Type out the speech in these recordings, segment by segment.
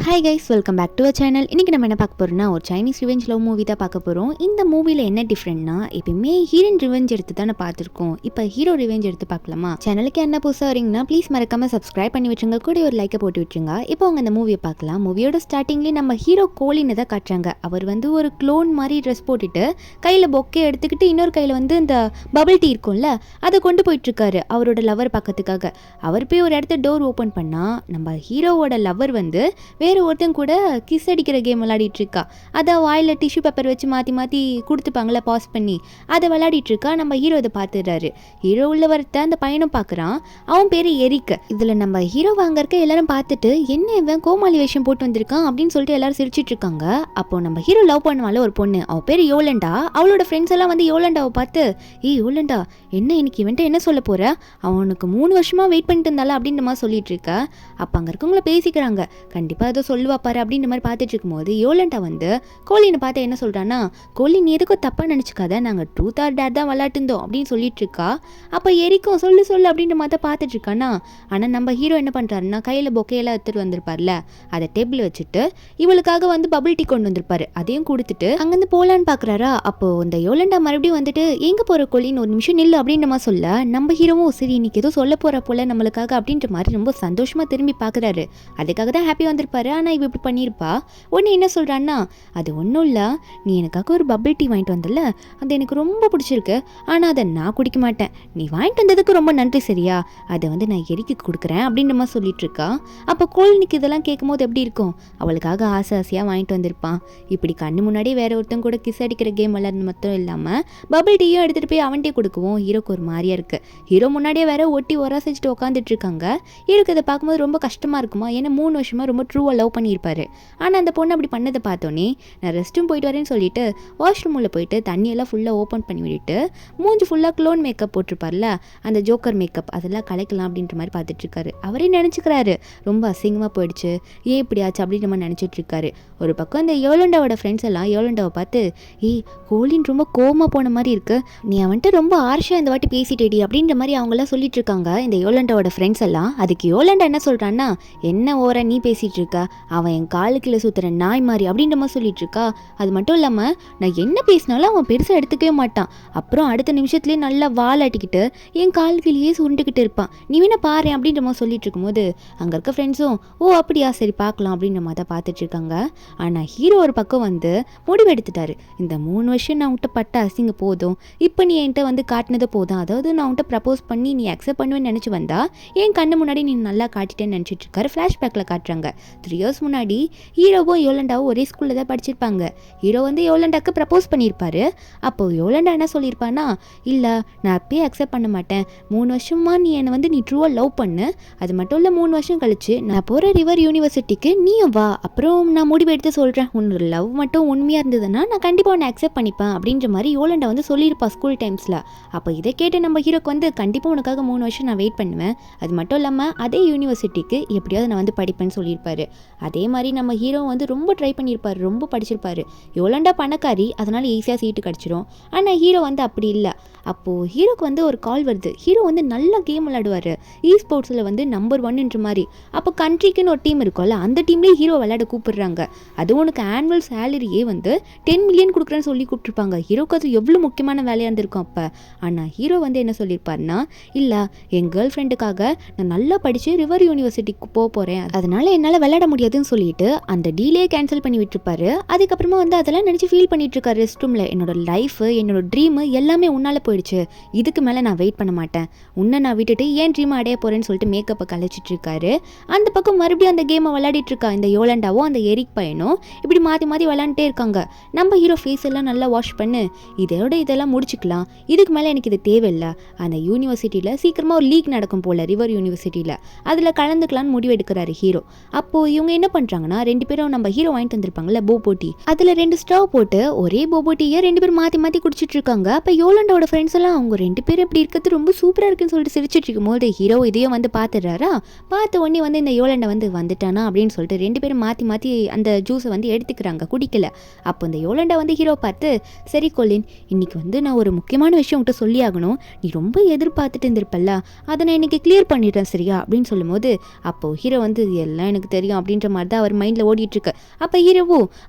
Hi guys, welcome back to a channel. இன்றைக்கி நம்ம என்ன பார்க்க போகிறோம்னா, ஒரு சைனீஸ் ரிவெஞ்ச் லவ் மூவி தான் பார்க்க போகிறோம். இந்த மூவியில் என்ன டிஃப்ரெண்ட்னா, எப்பயுமே ஹீரோயின் ரிவெஞ்ச் எடுத்து தானே பார்த்துருக்கோம். இப்போ ஹீரோ ரிவெஞ்ச் எடுத்து பார்க்கலாமா? சேனலுக்கு என்ன புதுசாக வரீங்கன்னா ப்ளீஸ் மறக்காமல் சப்ஸ்கிரைப் பண்ணி வச்சுங்க, கூட ஒரு லைக்கை போட்டு வச்சுங்க. இப்போ அவங்க அந்த மூவியை பார்க்கலாம். மூவியோட ஸ்டார்டிங்லேயே நம்ம ஹீரோ கோலின்னு தான் காட்டுறாங்க. அவர் ஒரு க்ளோன் மாதிரி ட்ரெஸ் போட்டுட்டு கையில் பொக்கே எடுத்துக்கிட்டு இன்னொரு கையில் இந்த பபிள் டீ இருக்கும்ல, அதை கொண்டு போயிட்டுருக்காரு அவரோட லவர் பக்கத்துக்காக. அவர் போய் ஒரு இடத்த டோர் ஓப்பன் பண்ணால் நம்ம ஹீரோவோட லவர் வேறு ஒருத்தன் கூட கிஸ் அடிக்கிற கேம் விளையாடிட்டு இருக்கா. அதை வாயில் டிஷ்யூ பேப்பர் வச்சு மாற்றி மாற்றி கொடுத்துப்பாங்களே பாஸ் பண்ணி, அதை விளையாடிட்டு இருக்கா. நம்ம ஹீரோ இதை பார்த்துடுறாரு. ஹீரோ உள்ள வரத்த அந்த பையனும் பார்க்குறான். அவன் பேர் எரிக்க. இதில் நம்ம ஹீரோ வாங்கறக்க எல்லாரும் பார்த்துட்டு என்ன இவன் கோமாளி வேஷம் போட்டு வந்திருக்கான் அப்படின்னு சொல்லிட்டு எல்லாரும் சிரிச்சிட்டு இருக்காங்க. அப்போ நம்ம ஹீரோ லவ் பண்ணுவாள் ஒரு பொண்ணு, அவள் பேர் யோலண்டா. அவளோட ஃப்ரெண்ட்ஸ் எல்லாம் யோலண்டாவை பார்த்து, ஏய் யோலண்டா, என்ன இன்னைக்கு இவன்ட்ட என்ன சொல்ல போற, அவனுக்கு 3 வருஷமா வெயிட் பண்ணிட்டு இருந்தால அப்படின்ற மாதிரி சொல்லிட்டு இருக்க. அப்போ அங்கே இருக்கவங்கள பேசிக்கிறாங்க. கண்டிப்பாக ஏதோ சொல்லுவா பாரு அப்படின்ற மாதிரி பார்த்துட்டு இருக்கும்போது யோலண்டா கோலினை பார்த்து என்ன சொல்கிறான்னா, கோலி நீ எதுக்கும் தப்பாக நினச்சிக்காத, நாங்கள் ட்ரூத் ஆர் டேர் தான் விளையாட்டு இருந்தோம் அப்படின்னு சொல்லிட்டு இருக்கா. அப்போ எரிக்கும் சொல்லு சொல்லு அப்படின்ற மாதிரி பார்த்துட்டு இருக்கானா. ஆனால் நம்ம ஹீரோ என்ன பண்ணுறாருன்னா, கையில் பொக்கையெல்லாம் எடுத்துகிட்டு வந்திருப்பார்ல, அதை டேபிள் வச்சுட்டு இவளுக்காக பபிள் டீ கொண்டு வந்திருப்பாரு. அதையும் கொடுத்துட்டு அங்கேருந்து போகலான்னு பார்க்குறாரா. அப்போது இந்த யோலண்டா மறுபடியும் எங்கே போகிற கோலின்னு ஒரு நிமிஷம் நில்லு அப்படின்ற மாதிரி சொல்ல, நம்ம ஹீரோவும் சரி இன்னைக்கு ஏதோ சொல்ல போகிற போல நம்மளுக்காக அப்படின்ற மாதிரி ரொம்ப சந்தோஷமாக திரும்பி பார்க்குறாரு. அதுக்காக தான் ஹாப்பி வந்திருப்பாரு. ஆனால் இவ இப்படி பண்ணியிருப்பா. ஒன்று என்ன சொல்கிறான்னா, அது ஒன்றும் இல்லை, நீ எனக்காக ஒரு பபிள் டீ வாங்கிட்டு வந்தல, அது எனக்கு ரொம்ப பிடிச்சிருக்கு, ஆனால் அதை நான் குடிக்க மாட்டேன், நீ வாங்கிட்டு வந்ததுக்கு ரொம்ப நன்றி சரியா, அதை நான் எரிக்கு கொடுக்குறேன் அப்படின்ற மாதிரி சொல்லிட்டு இருக்கா. அப்போ கோலினிக்கு இதெல்லாம் கேட்கும் போது எப்படி இருக்கும், அவளுக்காக ஆசை ஆசையாக வாங்கிட்டு வந்திருப்பான். இப்படி கண்ணு முன்னாடியே வேற ஒருத்தன் கூட கிஸ் அடிக்கிற கேம் விளையாடுறது மட்டும் இல்லாமல் பபிள் டீயும் எடுத்துகிட்டு போய் அவன்கிட்டே கொடுக்குவோம். ஹீரோக்கு ஒரு மாதிரியா இருக்குது. ஹீரோ முன்னாடியே வேற ஒட்டி ஒராசிச்சுட்டு உட்காந்துட்டு இருக்காங்க. ஹீரோக்கு இதை பார்க்கும்போது ரொம்ப கஷ்டமாக இருக்குமா, ஏன்னா 3 வருஷமாக ரொம்ப ட்ரூவாக லவ் பண்ணியிருப்பாரு. ஆனால் அந்த பொண்ணு அப்படி பண்ணதை பார்த்தோன்னே, நான் ரெஸ்ட் ரூம் போயிட்டு வரேன்னு சொல்லிட்டு வாஷ்ரூம் உள்ள போயிட்டு தண்ணியெல்லாம் ஃபுல்லாக ஓப்பன் பண்ணி விட்டுட்டு மூஞ்சி ஃபுல்லாக க்ளோன் மேக்கப் போட்டிருப்பார்ல, அந்த ஜோக்கர் மேக்கப், அதெல்லாம் கலைக்கலாம் அப்படின்ற மாதிரி பார்த்துட்டு இருக்காரு. அவரே நினச்சிக்கிறாரு ரொம்ப அசிங்கமாக போயிடுச்சு, ஏன் இப்படி ஆச்சு அப்படின்ற மாதிரி நினச்சிட்டு இருக்காரு. ஒரு பக்கம் இந்த யோலண்டாவோட ஃப்ரெண்ட்ஸ் எல்லாம் யோலண்டாவை பார்த்து, ஏய் கோலின் ரொம்ப கோமா போன மாதிரி இருக்கு, நீ அவன்ட்டு ரொம்ப ஆர்ஷா இந்த வாட்டி பேசிட்டேடி அப்படின்ற மாதிரி அவங்களாம் சொல்லிட்டு இருக்காங்க இந்த யோலண்டாவோட ஃப்ரெண்ட்ஸ் எல்லாம். அதுக்கு யோலண்டா என்ன சொல்கிறான்னா, என்ன ஓர நீ பேசிகிட்டு இருக்க, அவன் என் காலுக்குள்ள சுற்றுற நாய் மாதிரி அப்படின்ற மாதிரி சொல்லிட்டு இருக்கா. அது மட்டும் இல்லாமல் நான் என்ன பேசினாலும் அவன் பெருசாக எடுத்துக்கவே மாட்டான். அப்புறம் அடுத்த நிமிஷத்துலேயே நல்லா வாலாட்டிக்கிட்டு என் கால்கிலேயே சுருண்டுக்கிட்டு இருப்பான், நீ வேணா பாரு அப்படின்ற மாதிரி சொல்லிட்டு இருக்கும்போது அங்கே இருக்க ஃப்ரெண்ட்ஸும் ஓ அப்படியா சரி பார்க்கலாம் அப்படின்ற மாதிரி தான் பார்த்துட்டு இருக்காங்க. ஆனால் ஹீரோ ஒரு பக்கம் முடிவு எடுத்துட்டாரு, இந்த 3 வருஷம் நான் உன்கிட்ட பட்ட அசிங்க போதும், இப்போ நீ என்கிட்ட காட்டினது போதும், அதாவது நான் உன்கிட்ட ப்ரப்போஸ் பண்ணி நீ அக்செப்ட் பண்ணுவேன்னு நினச்சி வந்தா என் கண்ணு முன்னாடி நீ நல்லா காட்டிட்டேன்னு நினச்சிட்டு இருக்காரு. ஃப்ளாஷ்பேக்கில் காட்டுறாங்க 3 இயர்ஸ் முன்னாடி ஹீரோவும் யோலண்டாவும் ஒரே ஸ்கூலில் தான் படிச்சிருப்பாங்க. ஹீரோ யோலண்டாக்கு ப்ரப்போஸ் பண்ணியிருப்பாரு. அப்போ யோலண்டா என்ன சொல்லியிருப்பானா, இல்லை நான் அப்பயே அக்செப்ட் பண்ண மாட்டேன், 3 வருஷமா நீ என்னை நீ ட்ரூவாக லவ் பண்ணு, அது மட்டும் இல்லை 3 வருஷம் கழிச்சு நான் போகிற ரிவர் யூனிவர்சிட்டிக்கு நீயும் வா, அப்புறம் நான் முடிவு எடுத்து சொல்கிறேன், உன்னோட லவ் மட்டும் உண்மையாக இருந்ததுன்னா நான் கண்டிப்பாக உன்னை அக்செப்ட் பண்ணிப்பேன் அப்படின்ற மாதிரி யோலண்டா சொல்லியிருப்பா ஸ்கூல் டைம்ஸில். அப்போ இதை கேட்டு நம்ம ஹீரோக்கு கண்டிப்பாக உனக்காக 3 வருஷம் நான் வெயிட் பண்ணுவேன், அது மட்டும் இல்லாமல் அதே யூனிவர்சிட்டிக்கு எப்படியாவது நான் படிப்பேன்னு சொல்லியிருப்பாரு. அதே மாதிரி நம்ம ஹீரோ ரொம்ப ட்ரை பண்ணியிருப்பாரு, ரொம்ப படிச்சிருப்பாரு. யோலண்டா பணக்காரி, அதனால் ஈஸியாக சீட்டு கிடச்சிரும். ஆனால் ஹீரோ அப்படி இல்லை. அப்போது ஹீரோக்கு ஒரு கால் வருது. ஹீரோ நல்லா கேம் விளையாடுவார், ஸ்போர்ட்ஸில் நம்பர் 1ன்ற மாதிரி. அப்போ கண்ட்ரிக்குன்னு ஒரு டீம் இருக்கும்ல, அந்த டீம்லேயே ஹீரோ விளையாட கூப்பிடுறாங்க. அதுவும் உனக்கு ஆனுவல் சேலரியே 10 மில்லியன் கொடுக்குறேன்னு சொல்லி கூப்பிட்டுருப்பாங்க. ஹீரோக்கு அது எவ்வளோ முக்கியமான வேலையாக இருந்திருக்கும் அப்போ. ஆனால் ஹீரோ என்ன சொல்லியிருப்பாருன்னா, இல்லை என் கேர்ள் ஃப்ரெண்டுக்காக நான் நல்லா படித்து ரிவர் யூனிவர்சிட்டிக்கு போகிறேன், அதனால் என்னால் விளையாட முடியாதுன்னு சொல்லிட்டு அந்த டீலே கேன்சல் பண்ணி விட்டுருப்பாரு. அதுக்கப்புறமா அதெல்லாம் நினச்சி ஃபீல் பண்ணிட்டு இருக்காரு ரெஸ்ட் ரூமில், என்னோட லைஃபு என்னோட ட்ரீமு எல்லாமே உன்னால் போயிடுச்சு, இதுக்கு மேலே நான் வெயிட் பண்ண மாட்டேன், உன்னை நான் விட்டுட்டு ஏன் ட்ரீமை அடைய போகிறேன்னு சொல்லிட்டு மேக்கப்பை கழிச்சிட்டு இருக்காரு. அந்த பக்கம் மறுபடியும் அந்த கேமை விளையாடிட்டு இருக்கா இந்த யோலண்டாவும் அந்த எரிக் பையனும். இப்படி மாற்றி மாற்றி விளையாண்டுட்டே இருக்காங்க. நம்ம ஹீரோ ஃபேஸ் எல்லாம் நல்லா வாஷ் பண்ணு, இதெல்லாம் முடிச்சுக்கலாம், இதுக்கு மேலே எனக்கு இது தேவையில்லை, அந்த யூனிவர்சிட்டியில் சீக்கிரமாக ஒரு லீக் நடக்கும் போல் ரிவர் யூனிவர்சிட்டியில், அதில் கலந்துக்கலான்னு முடிவு எடுக்கிறாரு ஹீரோ. அப்போது இவங்க என்ன பண்ணுறாங்கன்னா, 2 பேரும் நம்ம ஹீரோ வாங்கிட்டு வந்திருப்பாங்கல்ல போபோட்டி, அதில் 2 ஸ்டவ் போட்டு ஒரே போபோட்டியை 2 பேரும் மாற்றி மாற்றி குடிச்சிட்டு இருக்காங்க. அப்போ யோலண்டாவோட ஃப்ரெண்ட் ஃப்ரெண்ட்ஸ் எல்லாம் அவங்க 2 பேரும் இப்படி இருக்கிறது ரொம்ப சூப்பராக இருக்குன்னு சொல்லிட்டு சிரிச்சிட்டு இருக்கும்போது ஹீரோ இதையும் வந்து பார்த்துடுறாரா. பார்த்த உடனே வந்து இந்த யோலண்டை வந்து வந்துட்டானா அப்படின்னு சொல்லிட்டு 2 பேரும் மாற்றி மாற்றி அந்த ஜூஸை வந்து எடுத்துக்கிறாங்க, குடிக்கல. அப்போ இந்த யோலண்டை வந்து ஹீரோ பார்த்து, சரி கொலின், இன்னைக்கு வந்து நான் ஒரு முக்கியமான விஷயம் உங்கள்கிட்ட சொல்லி ஆகணும், நீ ரொம்ப எதிர்பார்த்துட்டு இருந்திருப்பல்ல, அதை நான் இன்னைக்கு கிளியர் பண்ணிடுறேன் சரியா அப்படின்னு சொல்லும்போது, அப்போது ஹீரோ வந்து எல்லாம் எனக்கு தெரியும் அப்படின்ற மாதிரி தான் அவர் மைண்டில் ஓடிட்டுருக்கு. அப்போ ஹீரோவோ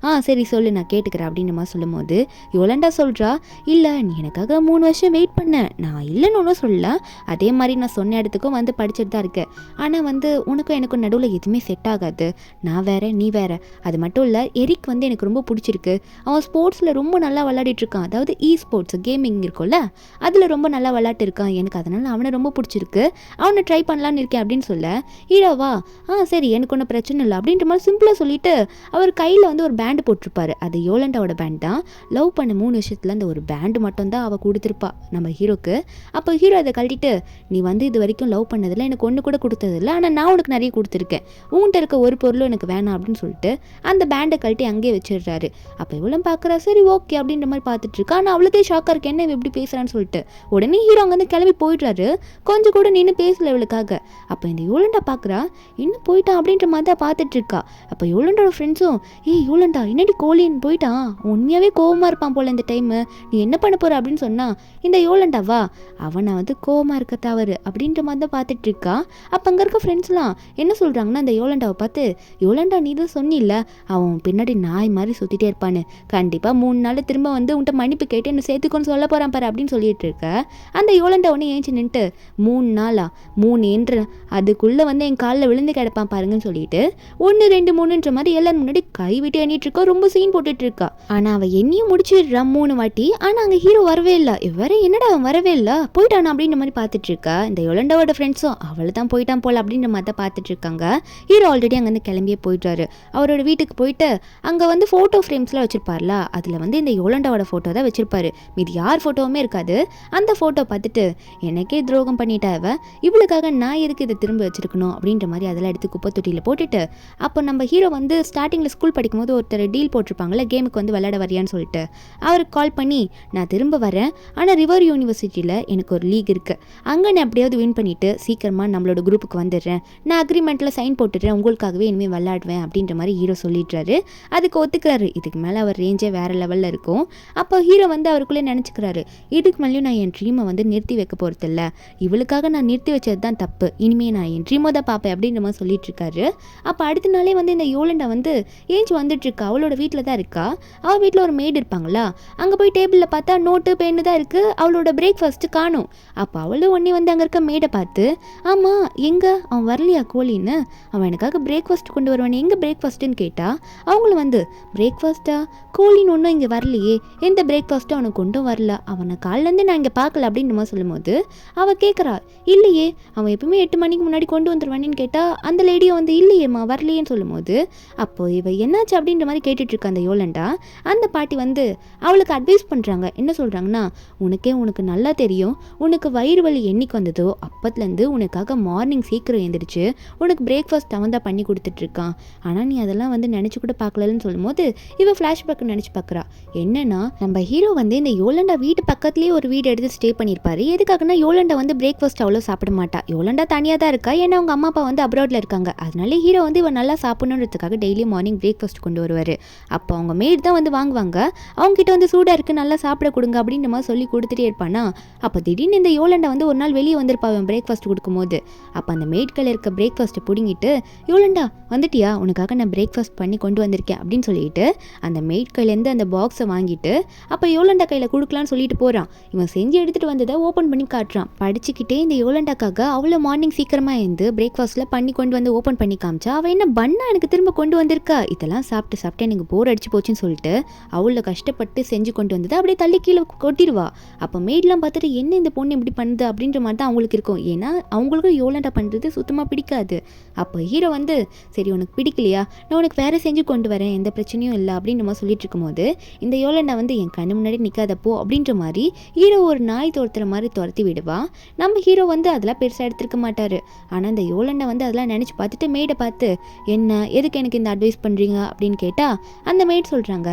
சரி சொல்லு நான் கேட்டுக்கிறேன் அப்படின்ற மாதிரி சொல்லும்போது யோலண்டா சொல்கிறா, இல்லை நீ எனக்காக 3 வருஷம் வெயிட் பண்ண, நான் இல்லைன்னு ஒன்றும் சொல்லல, அதே மாதிரி நான் சொன்ன இடத்துக்கும் வந்து படிச்சுட்டு தான் இருக்கேன். ஆனால் வந்து உனக்கும் எனக்கும் நடுவில் எதுவுமே செட் ஆகாது, நான் வேற நீ வேற. அது மட்டும் இல்லை, எரிக் வந்து எனக்கு ரொம்ப பிடிச்சிருக்கு, அவன் ஸ்போர்ட்ஸில் ரொம்ப நல்லா விளையாடிட்டு இருக்கான், அதாவது ஸ்போர்ட்ஸ் கேமிங் இருக்கும்ல அதில் ரொம்ப நல்லா விளையாட்டு இருக்கான், எனக்கு அதனால் அவனை ரொம்ப பிடிச்சிருக்கு, அவனை ட்ரை பண்ணலான்னு இருக்கேன் அப்படின்னு சொல்ல ஹீரோவா சரி எனக்கு ஒன்றும் பிரச்சனை இல்லை அப்படின்ற மாதிரி சிம்பிளாக சொல்லிட்டு அவர் கையில் வந்து ஒரு பேண்டு போட்டிருப்பாரு. அது யோலண்டாவோட பேண்ட் தான். லவ் பண்ண 3 வருஷத்தில் அந்த ஒரு பேண்டு மட்டும் தான் அவள் கொடுத்துருப்பா நம்ம ஹீரோக்கு. அப்போ ஹீரோ அதை கழட்டிட்டு, நீ வந்து இது வரைக்கும் லவ் பண்ணதில்லை, எனக்கு ஒன்று கூட கொடுத்ததில்லை, ஆனால் நான் உனக்கு நிறைய கொடுத்துருக்கேன், உன்கிட்ட இருக்க ஒரு பொருளும் எனக்கு வேணாம் அப்படின்னு சொல்லிட்டு அந்த பேண்டை கழட்டி அங்கேயே வச்சிடுறாரு. அப்போ இவ்வளோ பார்க்குறா, சரி ஓகே அப்படின்ற மாதிரி பார்த்துட்டு இருக்கா. ஆனால் அவளுக்கே ஷாக்காக இருக்கு, என்ன எப்படி பேசுகிறான்னு சொல்லிட்டு. உடனே ஹீரோ அங்கேருந்து கிளம்பி போயிடுறாரு, கொஞ்சம் கூட நின்று பேசல இவளுக்காக. அப்போ இந்த யோலண்டா பார்க்குறா, இன்னும் போயிட்டான் அப்படின்ற மாதிரி தான் பார்த்துட்டு இருக்கா. அப்போ யோலண்டோட ஃப்ரெண்ட்ஸும், யோலண்டா என்னடி கோலின்னு போயிட்டான், உண்மையாகவே கோவமாக இருப்பான் போல் இந்த டைமு, நீ என்ன பண்ண போகிற அப்படின்னு சொன்னா இந்த யோலண்டாவா அவனை வந்து கோவமாக இருக்க தவறு அப்படின்ற மாதிரி தான் பார்த்துட்டு இருக்கா. அப்போ அங்கே இருக்க ஃப்ரெண்ட்ஸ்லாம் என்ன சொல்கிறாங்கன்னா, அந்த யோலண்டாவை பார்த்து, யோலண்டா நீ தான் சொன்னில்ல அவன் பின்னாடி நாய் மாதிரி சுற்றிட்டே இருப்பான்னு, கண்டிப்பாக 3 நாள் திரும்ப வந்து உன்ட்ட மன்னிப்பு கேட்டு என்ன சேர்த்துக்கொண்டு சொல்ல போகிறான் பாரு அப்படின்னு சொல்லிட்டு இருக்க. அந்த யோலண்டா ஒன்று ஏஞ்சி நின்றுட்டு, 3 நாளா 3 என்று அதுக்குள்ளே வந்து என் காலில் விழுந்து கிடப்பான் பாருங்கன்னு சொல்லிட்டு 1 2 3ன்ற மாதிரி எல்லாரும் முன்னாடி கை விட்டு எண்ணிட்டு இருக்கா, ரொம்ப சீன் போட்டுட்டு இருக்கா. ஆனால் அவள் எண்ணியும் முடிச்சிடுறா 3 வாட்டி. ஆனால் அங்கே ஹீரோ வரவே இல்லை. இவர என்னடா அவன் வரவே இல்லை, போயிட்டானா அப்படின்ற மாதிரி பார்த்துட்டு இருக்கா. இந்த யோலண்டாவோட ஃப்ரெண்ட்ஸும் அவளை தான் போயிட்டான் போல அப்படின்ற மாதிரி தான் பார்த்துட்டு இருக்காங்க. ஹீரோ ஆல்ரெடி அங்கேருந்து கிளம்பியே போயிட்டாரு. அவரோட வீட்டுக்கு போயிட்டு அங்கே வந்து ஃபோட்டோ ஃப்ரேம்ஸ்லாம் வச்சிருப்பார்ல, அதில் வந்து இந்த யோலண்டாவோட ஃபோட்டோ தான் வச்சிருப்பாரு, மீது யார் ஃபோட்டோவுமே இருக்காது. அந்த ஃபோட்டோ பார்த்துட்டு, எனக்கே துரோகம் பண்ணிட்டா இவளுக்காக நான் எதுக்கு இதை திரும்ப வச்சிருக்கணும் அப்படின்ற மாதிரி அதெல்லாம் எடுத்து குப்பை தொட்டியில் போட்டுட்டு, அப்போ நம்ம ஹீரோ வந்து ஸ்டார்டிங்கில் ஸ்கூல் படிக்கும்போது ஒருத்தர் டீல் போட்டிருப்பாங்கல்ல, கேமுக்கு வந்து விளையாட வரியான்னு சொல்லிட்டு, அவருக்கு கால் பண்ணி, நான் திரும்ப வரேன், ஆனால் ரிவர் யூனிவர்சிட்டியில் எனக்கு ஒரு லீக் இருக்குது, அங்கே நான் எப்படியாவது வின் பண்ணிவிட்டு சீக்கிரமாக நம்மளோட குரூப்புக்கு வந்துடுறேன், நான் அக்ரிமெண்ட்டில் சைன் போட்டுடுறேன், உங்களுக்காகவே இனிமேல் விளையாடுவேன் அப்படின்ற மாதிரி ஹீரோ சொல்லிடுறாரு. அதுக்கு ஒத்துக்கிறாரு. இதுக்கு மேலே அவர் ரேஞ்சே வேறு லெவலில் இருக்கும். அப்போ ஹீரோ வந்து அவருக்குள்ளே நினச்சிக்கிறாரு, இதுக்கு மேலேயும் நான் என் ட்ரீமை வந்து நிறுத்தி வைக்க போகிறதில்ல, இவளுக்காக நான் நிறுத்தி வச்சது தான் தப்பு, இனிமேல் நான் என் ட்ரீமோ தான் பார்ப்பேன் அப்படின்ற மாதிரி சொல்லிட்டு இருக்காரு. அப்போ அடுத்த நாளே வந்து இந்த யோலண்டா வந்து ஏஞ்சி வந்துட்டு இருக்கா, அவளோட வீட்டில் தான் இருக்கா. அவள் வீட்டில் ஒரு மேய்டு இருப்பாங்களா, அங்கே போய் டேபிளில் பார்த்தா நோட்டு பென்னு தான் இருக்குது, அவளோட பிரேக்ஃபாஸ்ட்டு காணும். அப்போ அவளும் ஒன்றே வந்து அங்கே இருக்க மேடை பார்த்து, ஆமாம் எங்கே அவன் வரலையா கோலின்னு, அவன் எனக்காக பிரேக்ஃபாஸ்ட் கொண்டு வருவான், எங்கே பிரேக்ஃபாஸ்ட்டுன்னு கேட்டா, அவங்களும் வந்து பிரேக்ஃபாஸ்ட்டா, கோலின்னு ஒன்றும் இங்கே வரலையே, எந்த பிரேக்ஃபாஸ்ட்டும் அவனுக்கு கொண்டும் வரல, அவனை காலிலேருந்து நான் இங்கே பார்க்கல அப்படின்ற மாதிரி சொல்லும்போது அவள் கேட்குறா, இல்லையே அவன் எப்பவுமே 8 மணிக்கு முன்னாடி கொண்டு வந்துடுவானேன்னு கேட்டால் அந்த லேடியும் வந்து இல்லையேம்மா வரலையேன்னு சொல்லும்போது, அப்போது இவ என்னாச்சு அப்படின்ற மாதிரி கேட்டுட்ருக்க அந்த யோலண்டா. அந்த பாட்டி வந்து அவளுக்கு அட்வைஸ் பண்ணுறாங்க. என்ன சொல்கிறாங்கன்னா, உனக்கு நல்லா தெரியும், உனக்கு வயிறு வலி என்னைக்கு வந்ததோ அப்பத்துலேருந்து உனக்காக மார்னிங் சீக்கிரம் எழுந்திரிச்சு உனக்கு பிரேக்ஃபாஸ்ட் அவன் தான் பண்ணி கொடுத்துட்ருக்கான், ஆனால் நீ அதெல்லாம் வந்து நினச்சி கூட பார்க்கலன்னு சொல்லும்போது இவ ஃப்ளாஷ்பேக் நினச்சி பார்க்குறா. என்னன்னா, நம்ம ஹீரோ வந்து இந்த யோலண்டா வீட்டு பக்கத்துலேயே ஒரு வீடு எடுத்து ஸ்டே பண்ணியிருப்பாரு. எதுக்காகனா, யோலண்டா வந்து பிரேக்ஃபாஸ்ட் அவ்வளோ சாப்பிட மாட்டா, யோலண்டா தனியாக தான் இருக்கா, ஏன்னா அவங்க அம்மா அப்பா வந்து அப்ராடில் இருக்காங்க, அதனால ஹீரோ வந்து இவன் நல்லா சாப்பிடணுன்றதுக்காக டெய்லி மார்னிங் பிரேக்ஃபாஸ்ட் கொண்டு வருவார். அப்போ அவங்க மேட் தான் வந்து வாங்குவாங்க, அவங்ககிட்ட வந்து சூடாக இருக்குது நல்லா சாப்பிட கொடுங்க அப்படின்ற மாதிரி சொல்லி கொடுத்துட்டே இருப்பானா. அப்போ திடீர்னு இந்த யோலண்டா வந்து ஒரு நாள் வெளியே வந்திருப்பா அவன் பிரேக்ஃபாஸ்ட் கொடுக்கும்போது. அப்போ அந்த மேட்கள் இருக்க பிரேக்ஃபாஸ்ட்டை பிடிங்கிட்டு, யோலண்டா வந்துட்டியா, உனக்காக நான் பிரேக்ஃபாஸ்ட் பண்ணி கொண்டு வந்திருக்கேன் அப்படின்னு சொல்லிட்டு அந்த மேட் கையிலேருந்து அந்த பாக்ஸை வாங்கிட்டு அப்போ யோலண்டா கையில் கொடுக்கலான்னு சொல்லிட்டு போகிறான். இவன் செஞ்சு எடுத்துகிட்டு வந்ததை ஓப்பன் பண்ணி காட்டுறான். படிச்சுக்கிட்டே இந்த யோலண்டாக்காக அவ்வளோ மார்னிங் சீக்கிரமாக இருந்து பிரேக்ஃபாஸ்ட்டில் பண்ணி கொண்டு வந்து ஓப்பன் பண்ணி காமிச்சா, அவள் என்ன பண்ணா எனக்கு திரும்ப கொண்டு வந்திருக்கா, இதெல்லாம் சாப்பிட்டு எனக்கு போர் அடிச்சு போச்சுன்னு சொல்லிட்டு அவ்வளோ கஷ்டப்பட்டு செஞ்சு கொண்டு வந்தது அப்படியே தள்ளி கீழே கொட்டிடுவா. அப்போ மேட்லாம் பார்த்துட்டு என்ன இந்த பொண்ணு இப்படி பண்ணுது அப்படின்ற மாதிரி தான் அவங்களுக்கு இருக்கும், ஏன்னா அவங்களுக்கும் யோலண்டா பண்ணுறது சுத்தமாக பிடிக்காது. அப்போ ஹீரோ வந்து, சரி உனக்கு பிடிக்கலையா, நான் உனக்கு வேறு செஞ்சு கொண்டு வரேன், எந்த பிரச்சனையும் இல்லை அப்படின்ற மாதிரி சொல்லிட்டு இருக்கும்போது இந்த யோலண்டா வந்து என் கண்ணு முன்னாடி நிற்காதப்போ அப்படின்ற மாதிரி ஹீரோ ஒரு நாய் துரத்துற மாதிரி துரத்தி விடுவா. நம்ம ஹீரோ வந்து அதெல்லாம் பெருசாக எடுத்துருக்க மாட்டார். ஆனால் இந்த யோலண்டா வந்து அதெல்லாம் நினச்சி பார்த்துட்டு மேடை பார்த்து, என்ன எதுக்கு எனக்கு இந்த அட்வைஸ் பண்ணுறீங்க அப்படின்னு கேட்டால் அந்த மேட் சொல்கிறாங்க,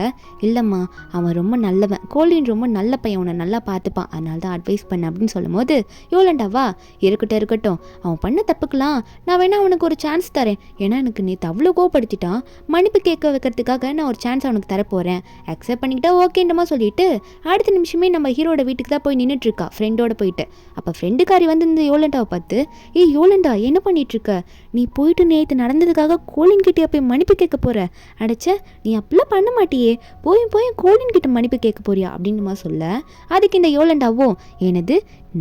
இல்லைம்மா அவன் ரொம்ப நல்லவன், கோலின் ரொம்ப நல்ல பையன், உன்னை நல்லா பார்த்துப்பான், அதனால தான் அட்வைஸ் பண்ண அப்படின்னு சொல்லும் போது யோலண்டாவா இருக்கட்டும் அவன் பண்ண தப்புக்கலாம் நான் வேணா அவனுக்கு ஒரு சான்ஸ் தரேன், ஏன்னா எனக்கு நேற்று அவ்வளோ கோவப்படுத்திட்டான், மன்னிப்பு கேட்க வைக்கிறதுக்காக நான் ஒரு சான்ஸ் அவனுக்கு தரப்போகிறேன், அக்செப்ட் பண்ணிக்கிட்டா ஓகேன்றமா சொல்லிட்டு அடுத்த நிமிஷமே நம்ம ஹீரோட வீட்டுக்கு தான் போய் நின்றுட்டு இருக்கா ஃப்ரெண்டோட போயிட்டு. அப்போ ஃப்ரெண்டுக்காரி வந்து இந்த யோலண்டாவை பார்த்து, ஏய் யோலண்டா என்ன பண்ணிட்டு இருக்க, நீ போயிட்டு நேற்று நடந்ததுக்காக கோலின் கிட்டே போய் மன்னிப்பு கேட்க போற, அடைச்ச நீ அப்படிலாம் பண்ண மாட்டியே, போய் கோலின் கிட்ட மன்னிப்பு கேட்க போறியா அப்படின்னு சொல்ல, அதுக்கு இந்த யோலண்டாவோ எனது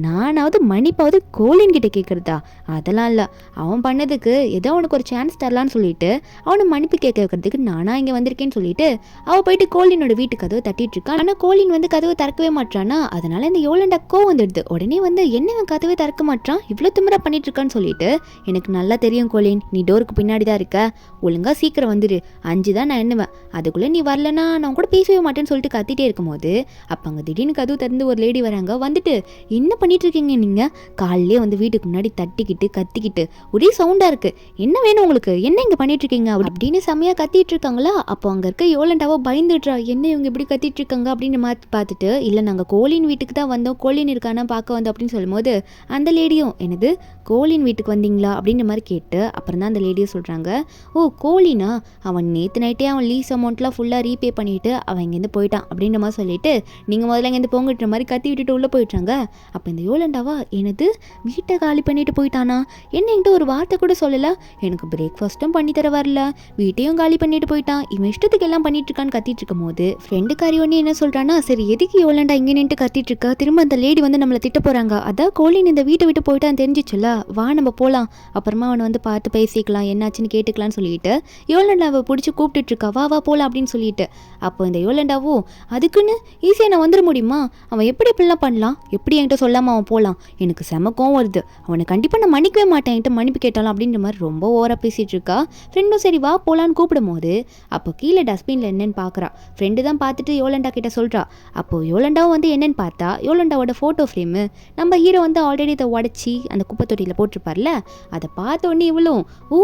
நானாவது மன்னிப்பாவது கோலின் கிட்ட கேட்குறதா, அதெல்லாம் இல்லை, அவன் பண்ணதுக்கு ஏதோ அவனுக்கு ஒரு சான்ஸ் தரலான்னு சொல்லிட்டு அவனை மன்னிப்பு கேட்க வைக்கிறதுக்கு நானா இங்கே வந்திருக்கேன்னு சொல்லிட்டு அவள் போயிட்டு கோலினோட வீட்டு கதவை தட்டிட்டு இருக்கான். ஆனால் கோலின் வந்து கதவை திறக்கவே மாட்டானா, அதனால இந்த யோலண்டா கோவம் வந்துடுது. உடனே வந்து என்ன கதவை திறக்க மாட்டான், இவ்வளோ திமிரா பண்ணிட்டு இருக்கான்னு சொல்லிட்டு, எனக்கு நல்லா தெரியும் கோலின், நீ டோருக்கு பின்னாடி தான் இருக்க, ஒழுங்கா சீக்கிரம் வந்துடு, 5 தான் நான் எண்ணுவேன், அதுக்குள்ளே நீ வரலன்னா நான் கூட பேசவே மாட்டேன்னு சொல்லிட்டு கத்திட்டே இருக்கும்போது அப்போ அங்கே திடீர்னு கதவு திறந்து ஒரு லேடி வராங்க. வந்துட்டு என்ன பண்ணிட்டு இருக்கீங்க நீங்க, காலையிலே வந்து வீட்டுக்கு முன்னாடி தட்டிக்கிட்டு கத்திக்கிட்டு ஒரே சவுண்டா இருக்கு, என்ன வேணும் உங்களுக்கு, என்ன இங்க பண்ணிட்டு இருக்கீங்க அப்படின்னு செம்மையா கத்திட்டு இருக்காங்களா. அப்போ அங்க இருக்க யோலண்டாவோ பயந்துடுறா, என்ன இவங்க இப்படி கத்திட்டு இருக்காங்க அப்படின்னு பார்த்துட்டு, இல்ல நாங்க கோலின் வீட்டுக்கு தான் வந்தோம், கோலின் இருக்கானா பார்க்க வந்தோம் அப்படின்னு சொல்லும்போது அந்த லேடியும் என்னது கோலின் வீட்டுக்கு வந்தீங்களா அப்படின்ற மாதிரி கேட்டு அப்புறம் தான் அந்த லேடியும் சொல்றாங்க, ஓ கோலினா, அவன் நேற்று நைட்டே அவன் லீஸ் அமௌண்ட்லாம் ஃபுல்லாக ரீபே பண்ணிட்டு அவன் இங்கேருந்து போயிட்டான் அப்படின்ற மாதிரி சொல்லிட்டு நீங்கள் முதல்ல இங்கேருந்து போங்கிட்ட மாதிரி கத்தி விட்டுட்டு உள்ளே போயிட்டாங்க. அப்போ இந்த யோலண்டாவா எனது வீட்டை காலி பண்ணிட்டு போயிட்டானா, என்ன என்கிட்ட ஒரு வார்த்தை கூட சொல்லல, எனக்கு பிரேக்ஃபாஸ்ட்டும் பண்ணி தர வரல, வீட்டையும் காலி பண்ணிட்டு போயிட்டான், இவன் இஷ்டத்துக்கு எல்லாம் பண்ணிட்டு இருக்கான்னு கத்திட்டு இருக்கும் போது ஃப்ரெண்டுக்காரி ஒன்று என்ன சொல்றான்னா, சரி எதுக்கு யோலண்டா இங்கே நின்று கத்திட்டு இருக்கா, திரும்ப அந்த லேடி வந்து நம்மளை திட்ட போறாங்க, அதான் கோலின் இந்த வீட்டை விட்டு போயிட்டான்னு தெரிஞ்சிச்சுல, வா நம்ம போகலாம், அப்புறமா அவனை வந்து பார்த்து பேசிக்கலாம் என்னாச்சுன்னு கேட்டுக்கலான்னு சொல்லிட்டு யோலண்டாவை பிடிச்சி கூப்பிட்டுட்டு இருக்கா, வா போகலாம் அப்படின்னு சொல்லிட்டு. அப்போ இந்த யோலண்டாவோ அதுக்குன்னு ஈஸியாக நான் வந்துட முடியுமா, அவன் எப்படி இப்படிலாம் பண்ணலாம், எப்படி என்கிட்ட சொல்லாமல் அவன் போகலாம், எனக்கு செமக்கம் வருது, அவனை கண்டிப்பாக நான் மன்னிக்கவே மாட்டேன், என்கிட்ட மன்னிப்பு கேட்டாலும் அப்படின்ற மாதிரி ரொம்ப ஓவராக பேசிகிட்டு இருக்கா. ஃப்ரெண்டும் சரி வா போகலான்னு கூப்பிடும் போது அப்போ கீழே டஸ்ட்பினில் என்னென்னு பார்க்குறா. ஃப்ரெண்டு தான் பார்த்துட்டு யோலண்டா கிட்ட சொல்கிறா. அப்போது யோலண்டாவும் வந்து என்னென்னு பார்த்தா யோலண்டாவோட ஃபோட்டோ ஃப்ரேமு நம்ம ஹீரோ வந்து ஆல்ரெடி இதை உடச்சி அந்த குப்பை தொட்டியில் போட்டிருப்பார்ல, அதை பார்த்தோன்னே இவளும் ஓ